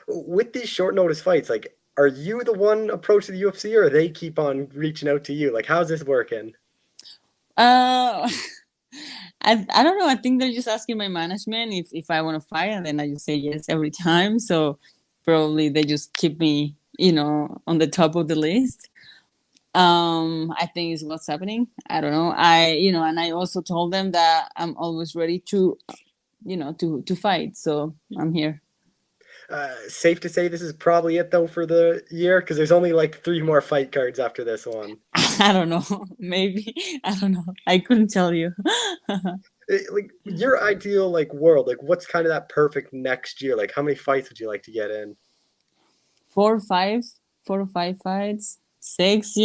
With these short notice fights, like, are you the one approach to the UFC, or they keep on reaching out to you? Like, how's this working? Uh, I don't know. I think they're just asking my management if I want to fight, and then I just say yes every time. So probably they just keep me, on the top of the list. I think is what's happening. I don't know. And I also told them that I'm always ready to, to fight. So I'm here. Safe to say this is probably it though for the year, because there's only like 3 more fight cards after this one. I don't know. Maybe. I don't know. I couldn't tell you. Like, your ideal like world, like, what's kind of that perfect next year? Like, how many fights would you like to get in? 4 or 5 fights, 6.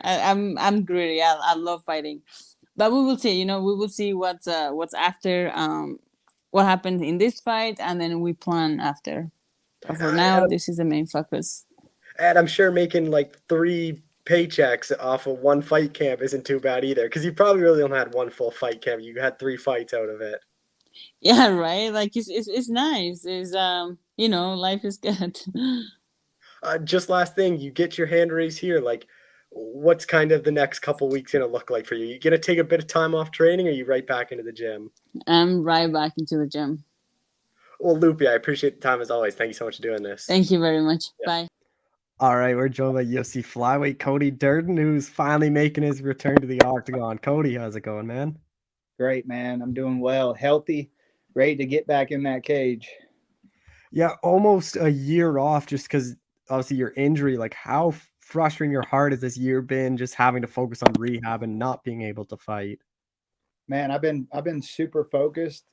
I'm greedy. I love fighting, but we will see. We will see what's after. What happened in this fight, and then we plan after. But for now, this is the main focus. And I'm sure making like 3 paychecks off of one fight camp isn't too bad either, because you probably really only had one full fight camp. You had 3 fights out of it. Yeah, right. Like it's nice. It's life is good. Just last thing, you get your hand raised here. Like, what's kind of the next couple weeks gonna look like for you? You gonna take a bit of time off training, or you right back into the gym? I'm right back into the gym. Well, Loopy, I appreciate the time as always. Thank you so much for doing this. Thank you very much. Bye. All right, we're joined by UFC flyweight Cody Durden, who's finally making his return to the octagon. Cody, how's it going, man? Great, man. I'm doing well, healthy, ready to get back in that cage. Yeah, almost a year off just because obviously your injury. Like, how frustrating or hard has this year been just having to focus on rehab and not being able to fight? Man, I've been super focused,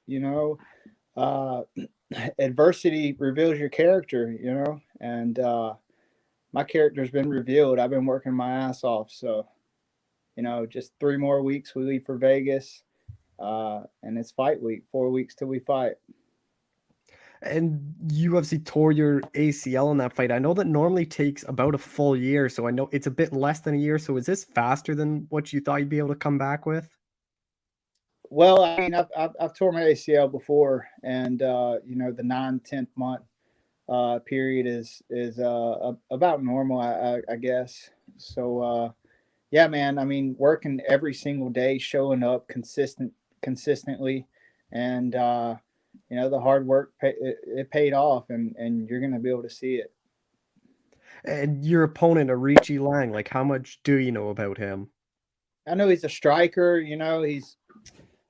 adversity reveals your character, and my character's been revealed. I've been working my ass off. So, just 3 more weeks, we leave for Vegas. And it's fight week, 4 weeks till we fight. And you obviously tore your ACL in that fight. I know that normally takes about a full year, so I know it's a bit less than a year. So is this faster than what you thought you'd be able to come back with? Well, I mean, I've tore my ACL before, and the 9-10 month period is about normal, I guess. So yeah, man. I mean, working every single day, showing up consistently, and the hard work it paid off, and you're gonna be able to see it. And your opponent, Aoriqileng, like, how much do you know about him? I know he's a striker. He's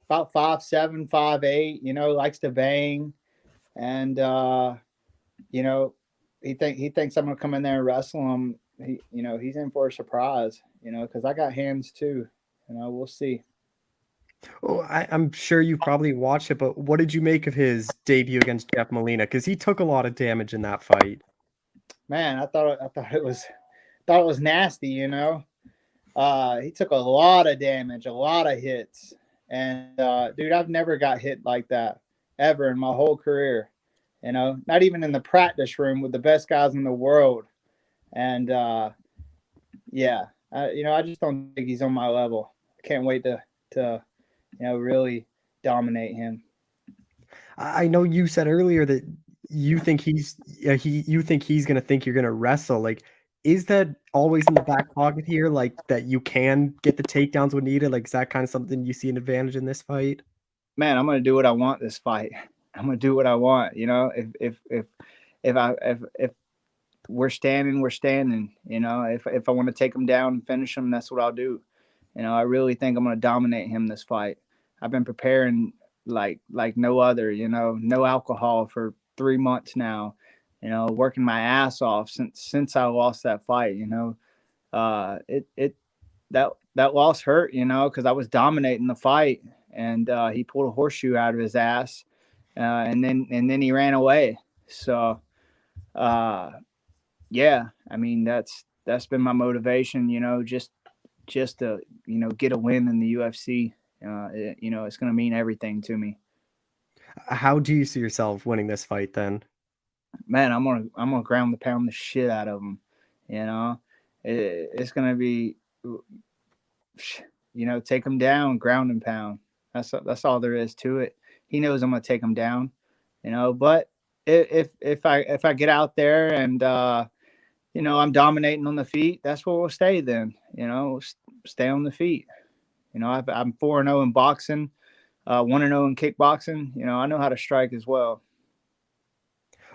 about 5'7", 5'8". Likes to bang, and he thinks I'm gonna come in there and wrestle him. He's in for a surprise. Because I got hands too. We'll see. Oh, I'm sure you probably watched it, but what did you make of his debut against Jeff Molina? Because he took a lot of damage in that fight. Man, I thought it was nasty. He took a lot of damage, a lot of hits, and dude, I've never got hit like that ever in my whole career. Not even in the practice room with the best guys in the world. And yeah, I just don't think he's on my level. I can't wait to really dominate him. I know you said earlier that you think he's going to think you're going to wrestle. Like, is that always in the back pocket here, like that you can get the takedowns when needed? Like, is that kind of something you see an advantage in this fight? Man, I'm gonna do what I want this fight. I'm gonna do what I want. You know, if we're standing, we're standing. You know, if I want to take him down and finish him, that's what I'll do. You know, I really think I'm gonna dominate him this fight. I've been preparing like no other. You know, no alcohol for 3 months now. You know, working my ass off since I lost that fight. You know, that loss hurt. You know, because I was dominating the fight, and he pulled a horseshoe out of his ass, and then he ran away. So, yeah, I mean that's been my motivation. You know, just to get a win in the UFC. You know, it's going to mean everything to me. How do you see yourself winning this fight then? Man, I'm gonna ground the pound the shit out of him. You know, it's gonna be, you know, take him down, ground and pound. That's all there is to it. He knows I'm gonna take him down. You know, but if I get out there and you know, I'm dominating on the feet, that's where we'll stay then. You know, stay on the feet. You know, I'm 4-0 in boxing, 1-0 in kickboxing. You know, I know how to strike as well.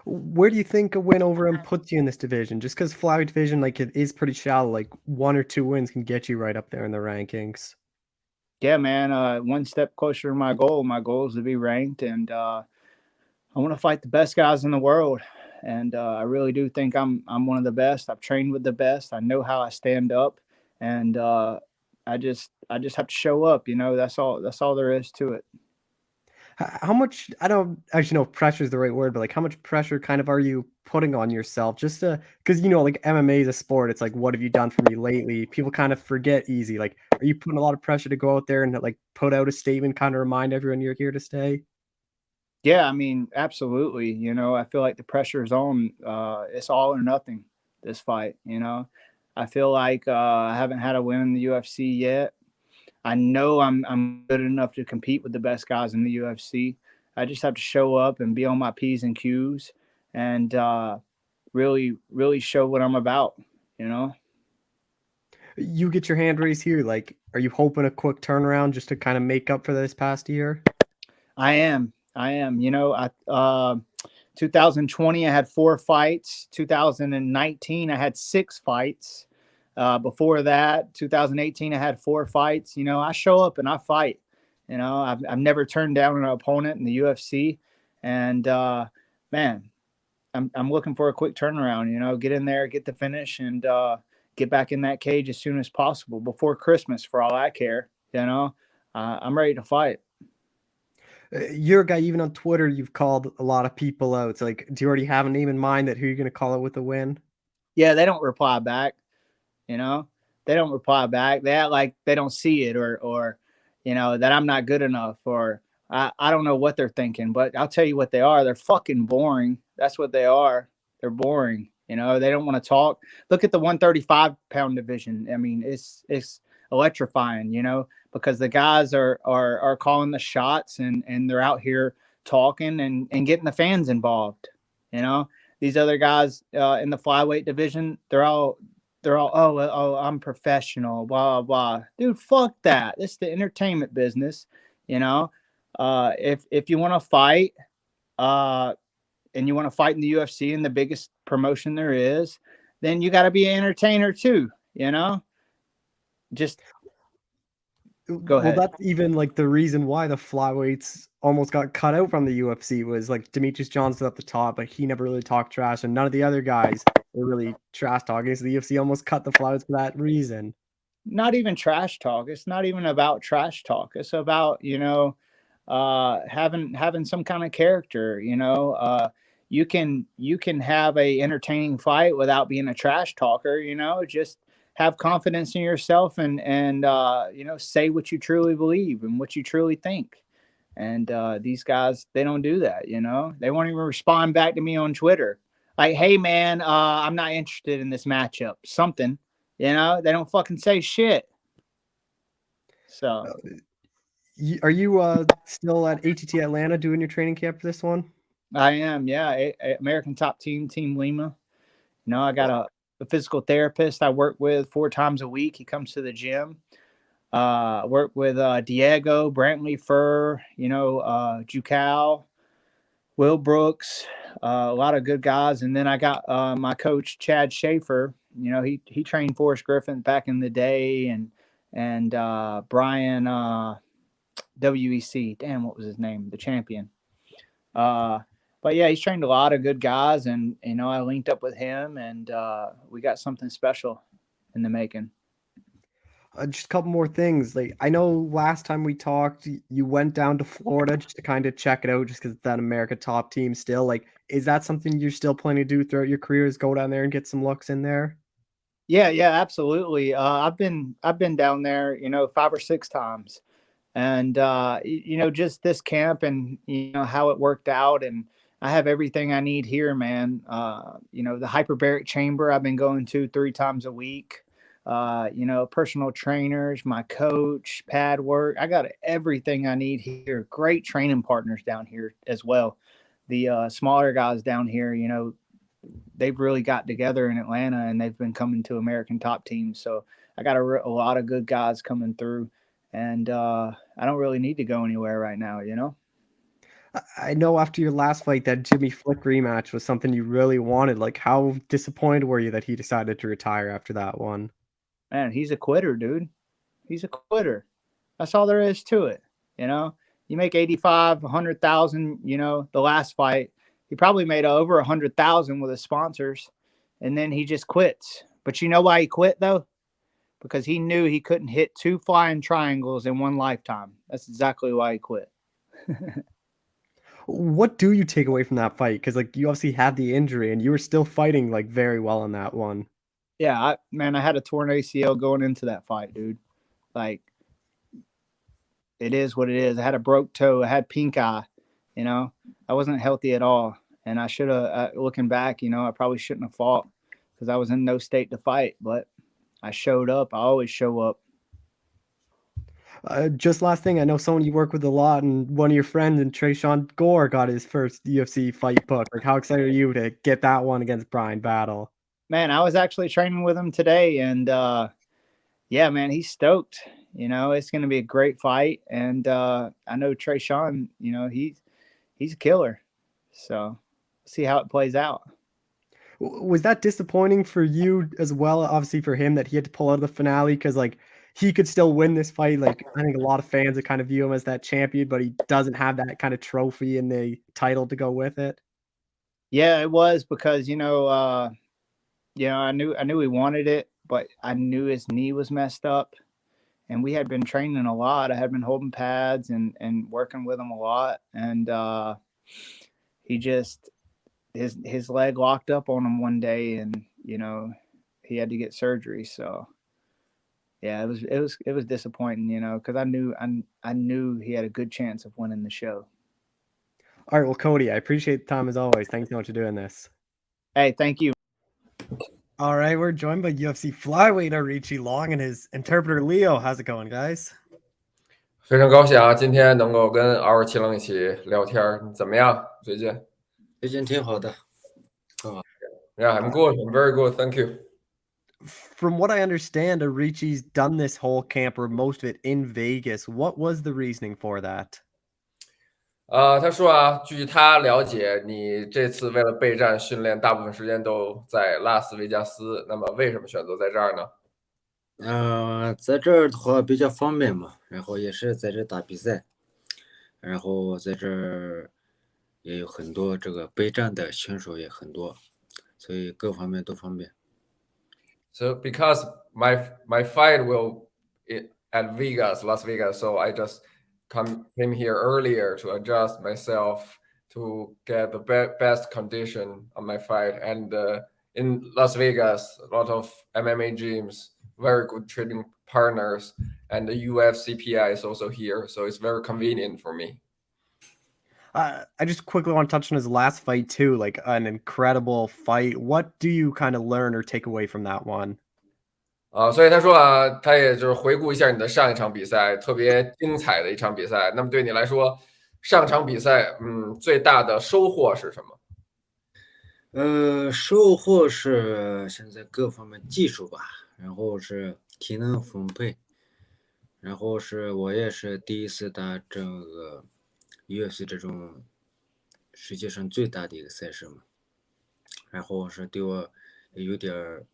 Where do you think a win over him puts you in this division? Just because flyweight division, like, it is pretty shallow. Like 1 or 2 wins can get you right up there in the rankings. Yeah, man. One step closer to my goal. My goal is to be ranked, and I want to fight the best guys in the world. And I really do think I'm one of the best. I've trained with the best. I know how I stand up, and I just have to show up. You know, that's all there is to it. How much, I don't actually know if pressure is the right word, but like how much pressure kind of are you putting on yourself just to, because you know, like MMA is a sport. It's like, what have you done for me lately? People kind of forget easy. Like, are you putting a lot of pressure to go out there and like put out a statement, kind of remind everyone you're here to stay? Yeah, I mean, absolutely. You know, I feel like the pressure is on. It's all or nothing, this fight. You know, I feel like I haven't had a win in the UFC yet. I know I'm good enough to compete with the best guys in the UFC. I just have to show up and be on my P's and Q's and really show what I'm about, you know? You get your hand raised here. Like, are you hoping a quick turnaround just to kind of make up for this past year? I am. You know, 2020 I had 4 fights. 2019 I had 6 fights. Before that, 2018 I had 4 fights. You know, I show up and I fight. You know, I've never turned down an opponent in the UFC, and man, I'm looking for a quick turnaround. You know, get in there, get the finish, and get back in that cage as soon as possible before Christmas. For all I care, you know, I'm ready to fight. You're a guy, even on Twitter, you've called a lot of people out. It's like, do you already have a name in mind that who you're going to call out with a win? Yeah, they don't reply back. You know, they don't reply back. They act like they don't see it, or you know, that I'm not good enough, or I don't know what they're thinking. But I'll tell you what they are. They're fucking boring. That's what they are. They're boring. You know, they don't want to talk. Look at the 135-pound division. I mean, it's electrifying. You know, because the guys are calling the shots, and they're out here talking and getting the fans involved. You know, these other guys in the flyweight division, they're all oh, I'm professional, blah blah. Dude, fuck that. This is the entertainment business. You know, if you want to fight, and you want to fight in the UFC and the biggest promotion there is, then you got to be an entertainer too. You know, just go ahead. Well, that's even like the reason why the flyweights almost got cut out from the UFC was like Demetrius Johnson at the top, but he never really talked trash, and none of the other guys were really trash talking. So the UFC almost cut the flyweights for that reason. Not even trash talk. It's not even about trash talk. It's about, you know, having some kind of character. You know, you can have a entertaining fight without being a trash talker. You know, just have confidence in yourself and you know, say what you truly believe and what you truly think. And these guys, they don't do that. You know, they won't even respond back to me on Twitter like, hey man, I'm not interested in this matchup, something. You know, they don't fucking say shit. So Are you still at ATT Atlanta doing your training camp for this one? I am, yeah. American Top Team, Team Lima. You know, I got a physical therapist I work with 4 times a week. He comes to the gym. Work with Diego, Brantley Furr, Jucal, Will Brooks, a lot of good guys. And then I got my coach Chad Schaefer. He trained Forrest Griffin back in the day, and Brian WEC. Damn, what was his name? The champion. But yeah, he's trained a lot of good guys, and I linked up with him, and we got something special in the making. Just a couple more things. Like, I know last time we talked, you went down to Florida just to kind of check it out, just because it's that America top team still. Like, is that something you're still planning to do throughout your career? Is go down there and get some looks in there? Yeah, absolutely. I've been down there, 5 or 6 times, and just this camp and how it worked out, and I have everything I need here, man. The hyperbaric chamber I've been going to 3 times a week. Personal trainers, my coach, pad work. I got everything I need here. Great training partners down here as well. The smaller guys down here, they've really got together in Atlanta, and they've been coming to American top teams. So I got a lot of good guys coming through, and I don't really need to go anywhere right now, I know after your last fight, that Jimmy Flick rematch was something you really wanted. Like, how disappointed were you that he decided to retire after that one? Man, he's a quitter, dude. He's a quitter. That's all there is to it. You make 85, 100,000, the last fight, he probably made over 100,000 with his sponsors, and then he just quits. But you know why he quit, though? Because he knew he couldn't hit 2 flying triangles in one lifetime. That's exactly why he quit. What do you take away from that fight? Because, like, you obviously had the injury, and you were still fighting, like, very well in that one. Yeah, I had a torn ACL going into that fight, dude. Like, it is what it is. I had a broke toe. I had pink eye. I wasn't healthy at all. And I should have, looking back, I probably shouldn't have fought because I was in no state to fight. But I showed up. I always show up. Just last thing, I know someone you work with a lot, and one of your friends, and Trayshawn Gore, got his first UFC fight book. Like, how excited are you to get that one against Brian Battle? Man, I was actually training with him today, and yeah, man, he's stoked. It's going to be a great fight, and I know Trayshawn, he's a killer. So, see how it plays out. Was that disappointing for you as well? Obviously for him that he had to pull out of the finale, because like he could still win this fight. Like, I think a lot of fans would kind of view him as that champion, but he doesn't have that kind of trophy and the title to go with it. Yeah, it was because I knew he wanted it, but I knew his knee was messed up, and we had been training a lot. I had been holding pads and working with him a lot, and he just his leg locked up on him one day, and he had to get surgery. So yeah, it was disappointing, because I knew he had a good chance of winning the show. All right, well, Cody, I appreciate the time as always. Thanks so much for doing this. Hey, thank you. All right, we're joined by UFC flyweight Richie Long and his interpreter Leo. How's it going, guys? 非常高兴啊，今天能够跟Aoriqileng一起聊天，怎么样？最近？最近挺好的。Yeah, I'm good. I'm very good. Thank you. From what I understand, Richie's done this whole camp or most of it in Vegas. What was the reasoning for that? 他说啊，据他了解，你这次为了备战训练，大部分时间都在拉斯维加斯。那么为什么选择在这儿呢？在这儿的话比较方便嘛，然后也是在这打比赛，然后在这儿也有很多这个备战的选手也很多，所以各方面都方便。So because my fight will at Vegas, Las Vegas, so I just came here earlier to adjust myself to get the best condition on my fight. And in Las Vegas, a lot of MMA gyms, very good training partners, and the UFC PI is also here, so it's very convenient for me. I just quickly want to touch on his last fight too, like an incredible fight. What do you kind of learn or take away from that one? 所以他说啊，他也就是回顾一下你的上一场比赛，特别精彩的一场比赛。那么对你来说，上场比赛，最大的收获是什么？收获是现在各方面技术吧，然后是体能分配，然后是我也是第一次打这个 UFC 这种世界上最大的一个赛事嘛，然后是对我有点儿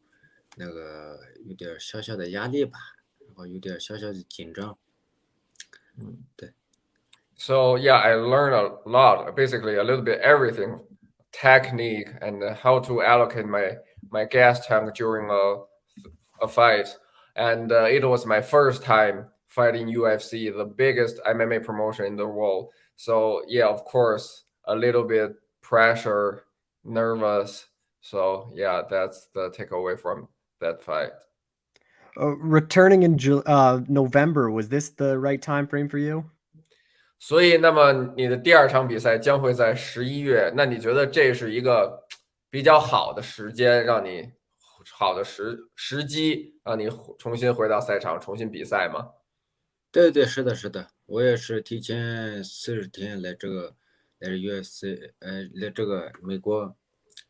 有点儿小小的压力吧，然后有点儿小小的紧张。对。So yeah, I learned a lot, basically a little bit everything, technique and how to allocate my gas tank during a fight. And it was my first time fighting UFC, the biggest MMA promotion in the world. So yeah, of course, a little bit pressure, nervous. So yeah, that's the takeaway from that fight. Returning in November, was this the right time frame for you? 所以，那么你的第二场比赛将会在11月，那你觉得这是一个比较好的时间，让你好的时机，让你重新回到赛场，重新比赛吗？对对，是的，是的，我也是提前40天来这UFC，来这个美国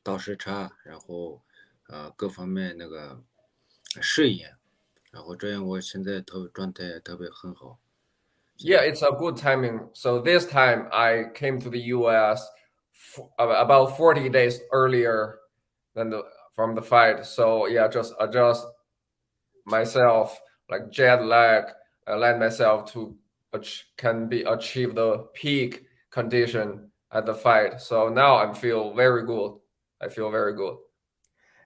倒时差，然后各方面适应，然后这样我现在状态特别很好。Yeah, it's a good timing. So this time I came to the US about 40 days earlier than from the fight. So yeah, just adjust myself, like jet lag, let myself to achieve the peak condition at the fight. So now I feel very good. I feel very good.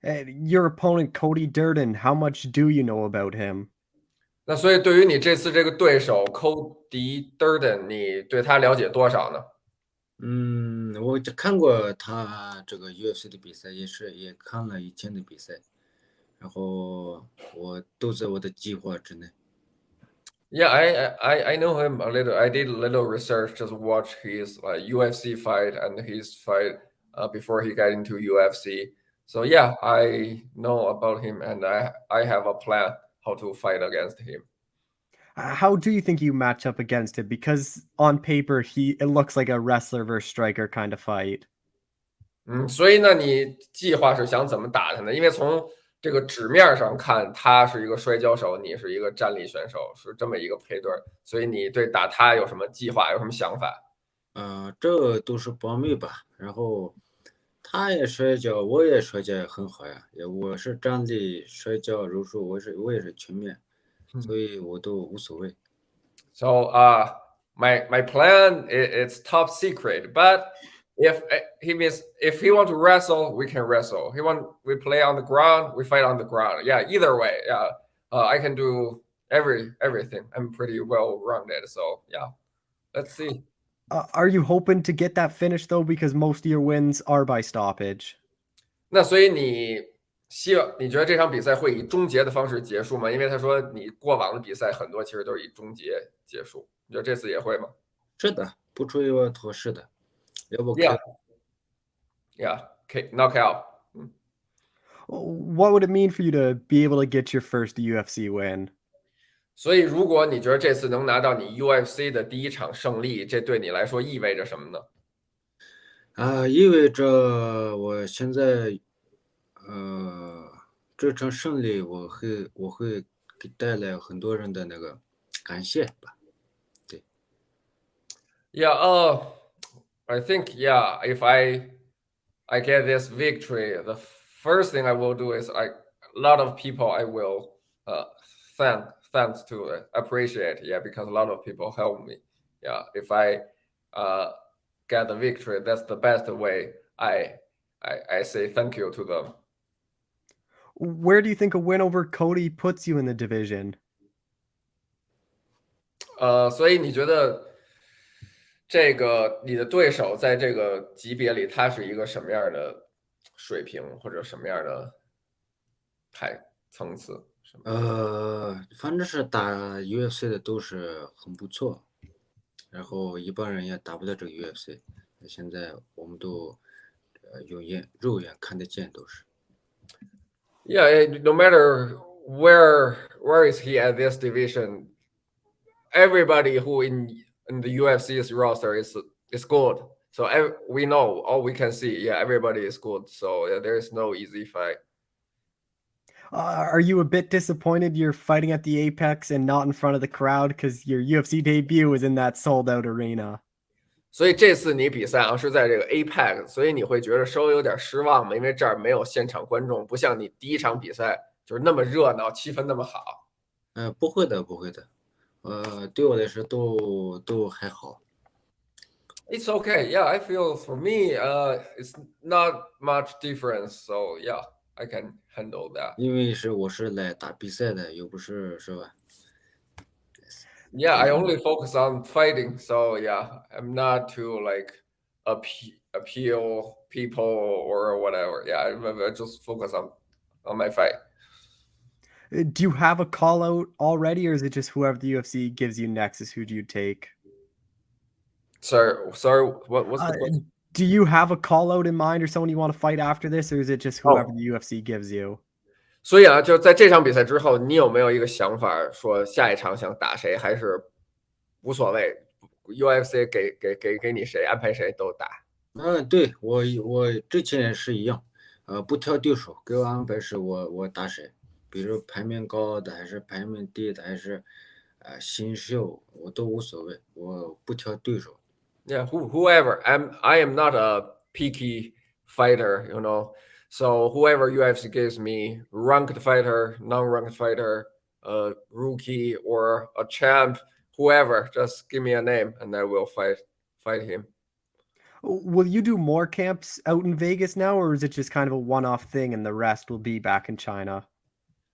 And your opponent, Cody Durden, how much do you know about him? 那所以对于你这次这个对手 Cody Durden，你对他了解多少呢？我就看过他这个 UFC 的比赛，也看了以前的比赛，然后我都在我的计划之内。Yeah, I know him a little. I did a little research, just watch his UFC fight and his fight before he got into UFC. So yeah, I know about him, and I have a plan how to fight against him. How do you think you match up against him? Because on paper, it looks like a wrestler versus striker kind of fight. 所以呢，你计划是想怎么打他呢？因为从这个纸面上看，他是一个摔跤手，你是一个站立选手，是这么一个配对儿。所以你对打他有什么计划，有什么想法？这都是保密吧。然后他也摔跤，我也摔跤也很好呀。我是站立、摔跤、柔术，我也是全面，所以我都无所谓。So my plan it's top secret, but if he want to wrestle, we can wrestle. We play on the ground, we fight on the ground. Yeah, either way, yeah. I can do everything. I'm pretty well rounded. So yeah, let's see. Are you hoping to get that finish though? Because most of your wins are by stoppage. 那所以你觉得这场比赛会以终结的方式结束吗？因为他说你过往的比赛很多其实都是以终结结束，你觉得这次也会吗？是的，不出意外妥是的，要不 Yeah, okay, knockout. What would it mean for you to be able to get your first UFC win? 所以如果你觉得这次能拿到你 UFC 的第一场胜利，这对你来说意味着什么呢？意味着我现在这场胜利我会给带来很多人的感谢吧。对。Yeah, I think if I get this victory, the first thing I will do is a lot of people I will thanks to appreciate. Yeah, because a lot of people help me. Yeah, if I get the victory, that's the best way. I say thank you to them. Where do you think a win over Cody puts you in the division? 所以你觉得这个你的对手在这个级别里，他是一个什么样的水平或者什么样的层次？反正是打 UFC 的都是很不错，然后一般人也打不到这个 UFC。现在我们都肉眼看得见都是。Yeah, no matter where is he at this division, everybody who in the UFC's roster is good. So we know, all we can see, yeah, everybody is good. So yeah, there is no easy fight. Are you a bit disappointed you're fighting at the Apex and not in front of the crowd because your UFC debut was in that sold out arena? 所以这次你比赛啊是在这个 APEC，所以你会觉得稍微有点失望吗？因为这儿没有现场观众，不像你第一场比赛就是那么热闹，气氛那么好。不会的，不会的，对我来说都还好。It's okay. Yeah, I feel for me, it's not much difference. So yeah, I can handle that. 因为我是来打比赛的，又不是是吧？ Yeah, I only focus on fighting. So yeah, I'm not to like appeal people or whatever. Yeah, I just focus on my fight. Do you have a call out already, or is it just whoever the UFC gives you next is who do you take? Sorry, what's the question? Do you have a call out in mind or someone you want to fight after this, or is it just whoever the UFC gives you? 所以啊，就在这场比赛之后，你有没有一个想法，说下一场想打谁，还是无所谓 ？UFC 给你谁安排谁都打。对我之前也是一样，不挑对手，给我安排是我打谁，比如排名高的还是排名低的，还是新秀，我都无所谓，我不挑对手。Yeah, whoever. I am not a picky fighter, you know. So whoever UFC gives me, ranked fighter, non-ranked fighter, a rookie or a champ, whoever, just give me a name and I will fight him. Will you do more camps out in Vegas now, or is it just kind of a one-off thing and the rest will be back in China?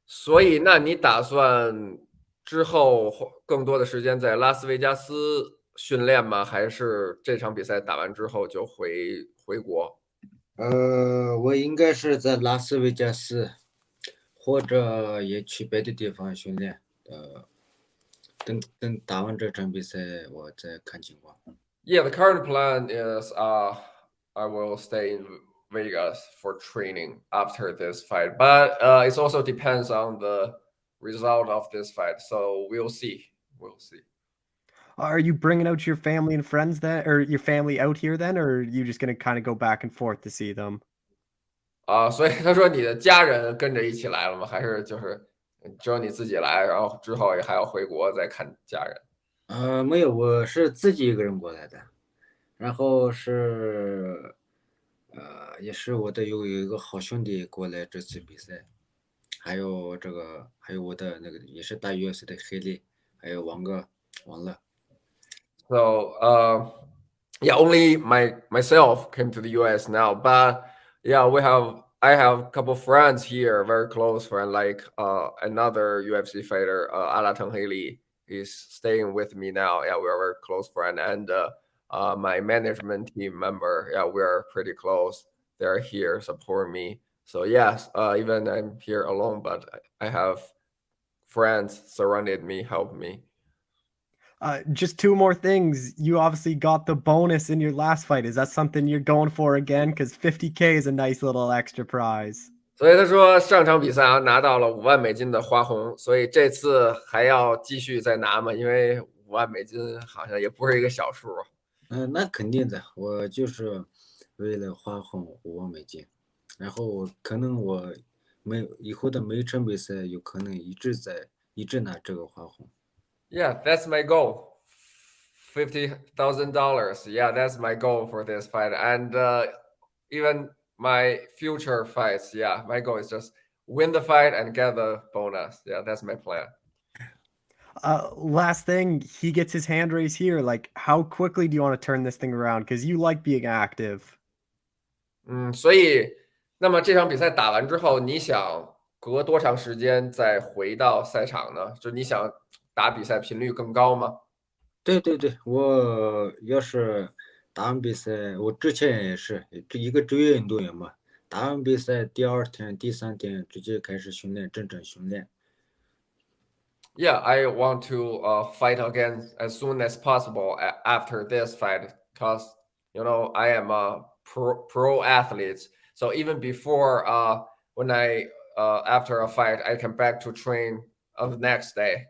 所以，那你打算之后更多的时间在拉斯维加斯训练吗？还是这场比赛打完之后就回国？我应该是在拉斯维加斯，或者也去别的地方训练。等打完这场比赛，我再看情况。Yeah, the current plan is I will stay in Vegas for training after this fight, but it also depends on the result of this fight. So we'll see. We'll see. Are you bringing out your family and friends then, or your family out here then, or are you just going to kind of go back and forth to see them? 所以他说你的家人跟着一起来了吗？还是就是只有你自己来，然后之后也还要回国再看家人？没有，我是自己一个人过来的，然后是，也是有一个好兄弟过来这次比赛，还有我的那个也是打 UFC 的黑利，还有王乐。So yeah, only myself came to the US now, but yeah, I have a couple friends here, very close friend, like another UFC fighter, Alateng Haley, is staying with me now. Yeah, we are very close friend, and my management team member, yeah, we are pretty close. They're here support me. So yes, even I'm here alone, but I have friends surrounded me, help me. Just two more things. You obviously got the bonus in your last fight. Is that something you're going for again? Because 50K is a nice little extra prize. 所以他说上场比赛啊拿到了5万美金的花红，所以这次还要继续再拿嘛？因为5万美金好像也不是一个小数。那肯定的，我就是为了花红5万美金，然后可能我以后的每一场比赛有可能一直拿这个花红。Yeah, that's my goal. $50,000. Yeah, that's my goal for this fight. And even my future fights, yeah, my goal is just win the fight and get the bonus. Yeah, that's my plan. Last thing, he gets his hand raised here. Like, how quickly do you want to turn this thing around? Because you like being active. 所以那么这场比赛打完之后，你想隔多长时间再回到赛场呢？就你想打比赛频率更高吗？对，我要是打完比赛，我之前也是一个职业运动员嘛，打完比赛第2天、第3天直接开始训练，真正训练。Yeah, I want to fight again as soon as possible after this fight, because you know I am a pro athlete. So even before when I after a fight, I come back to train on the next day.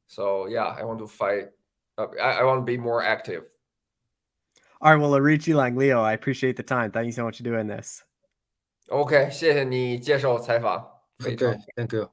So yeah, I want to fight. I want to be more active. All right, well, Aoriqileng, Leo, I appreciate the time. Thank you so much for doing this. OK，谢谢你接受采访，非常。 OK，Thank you。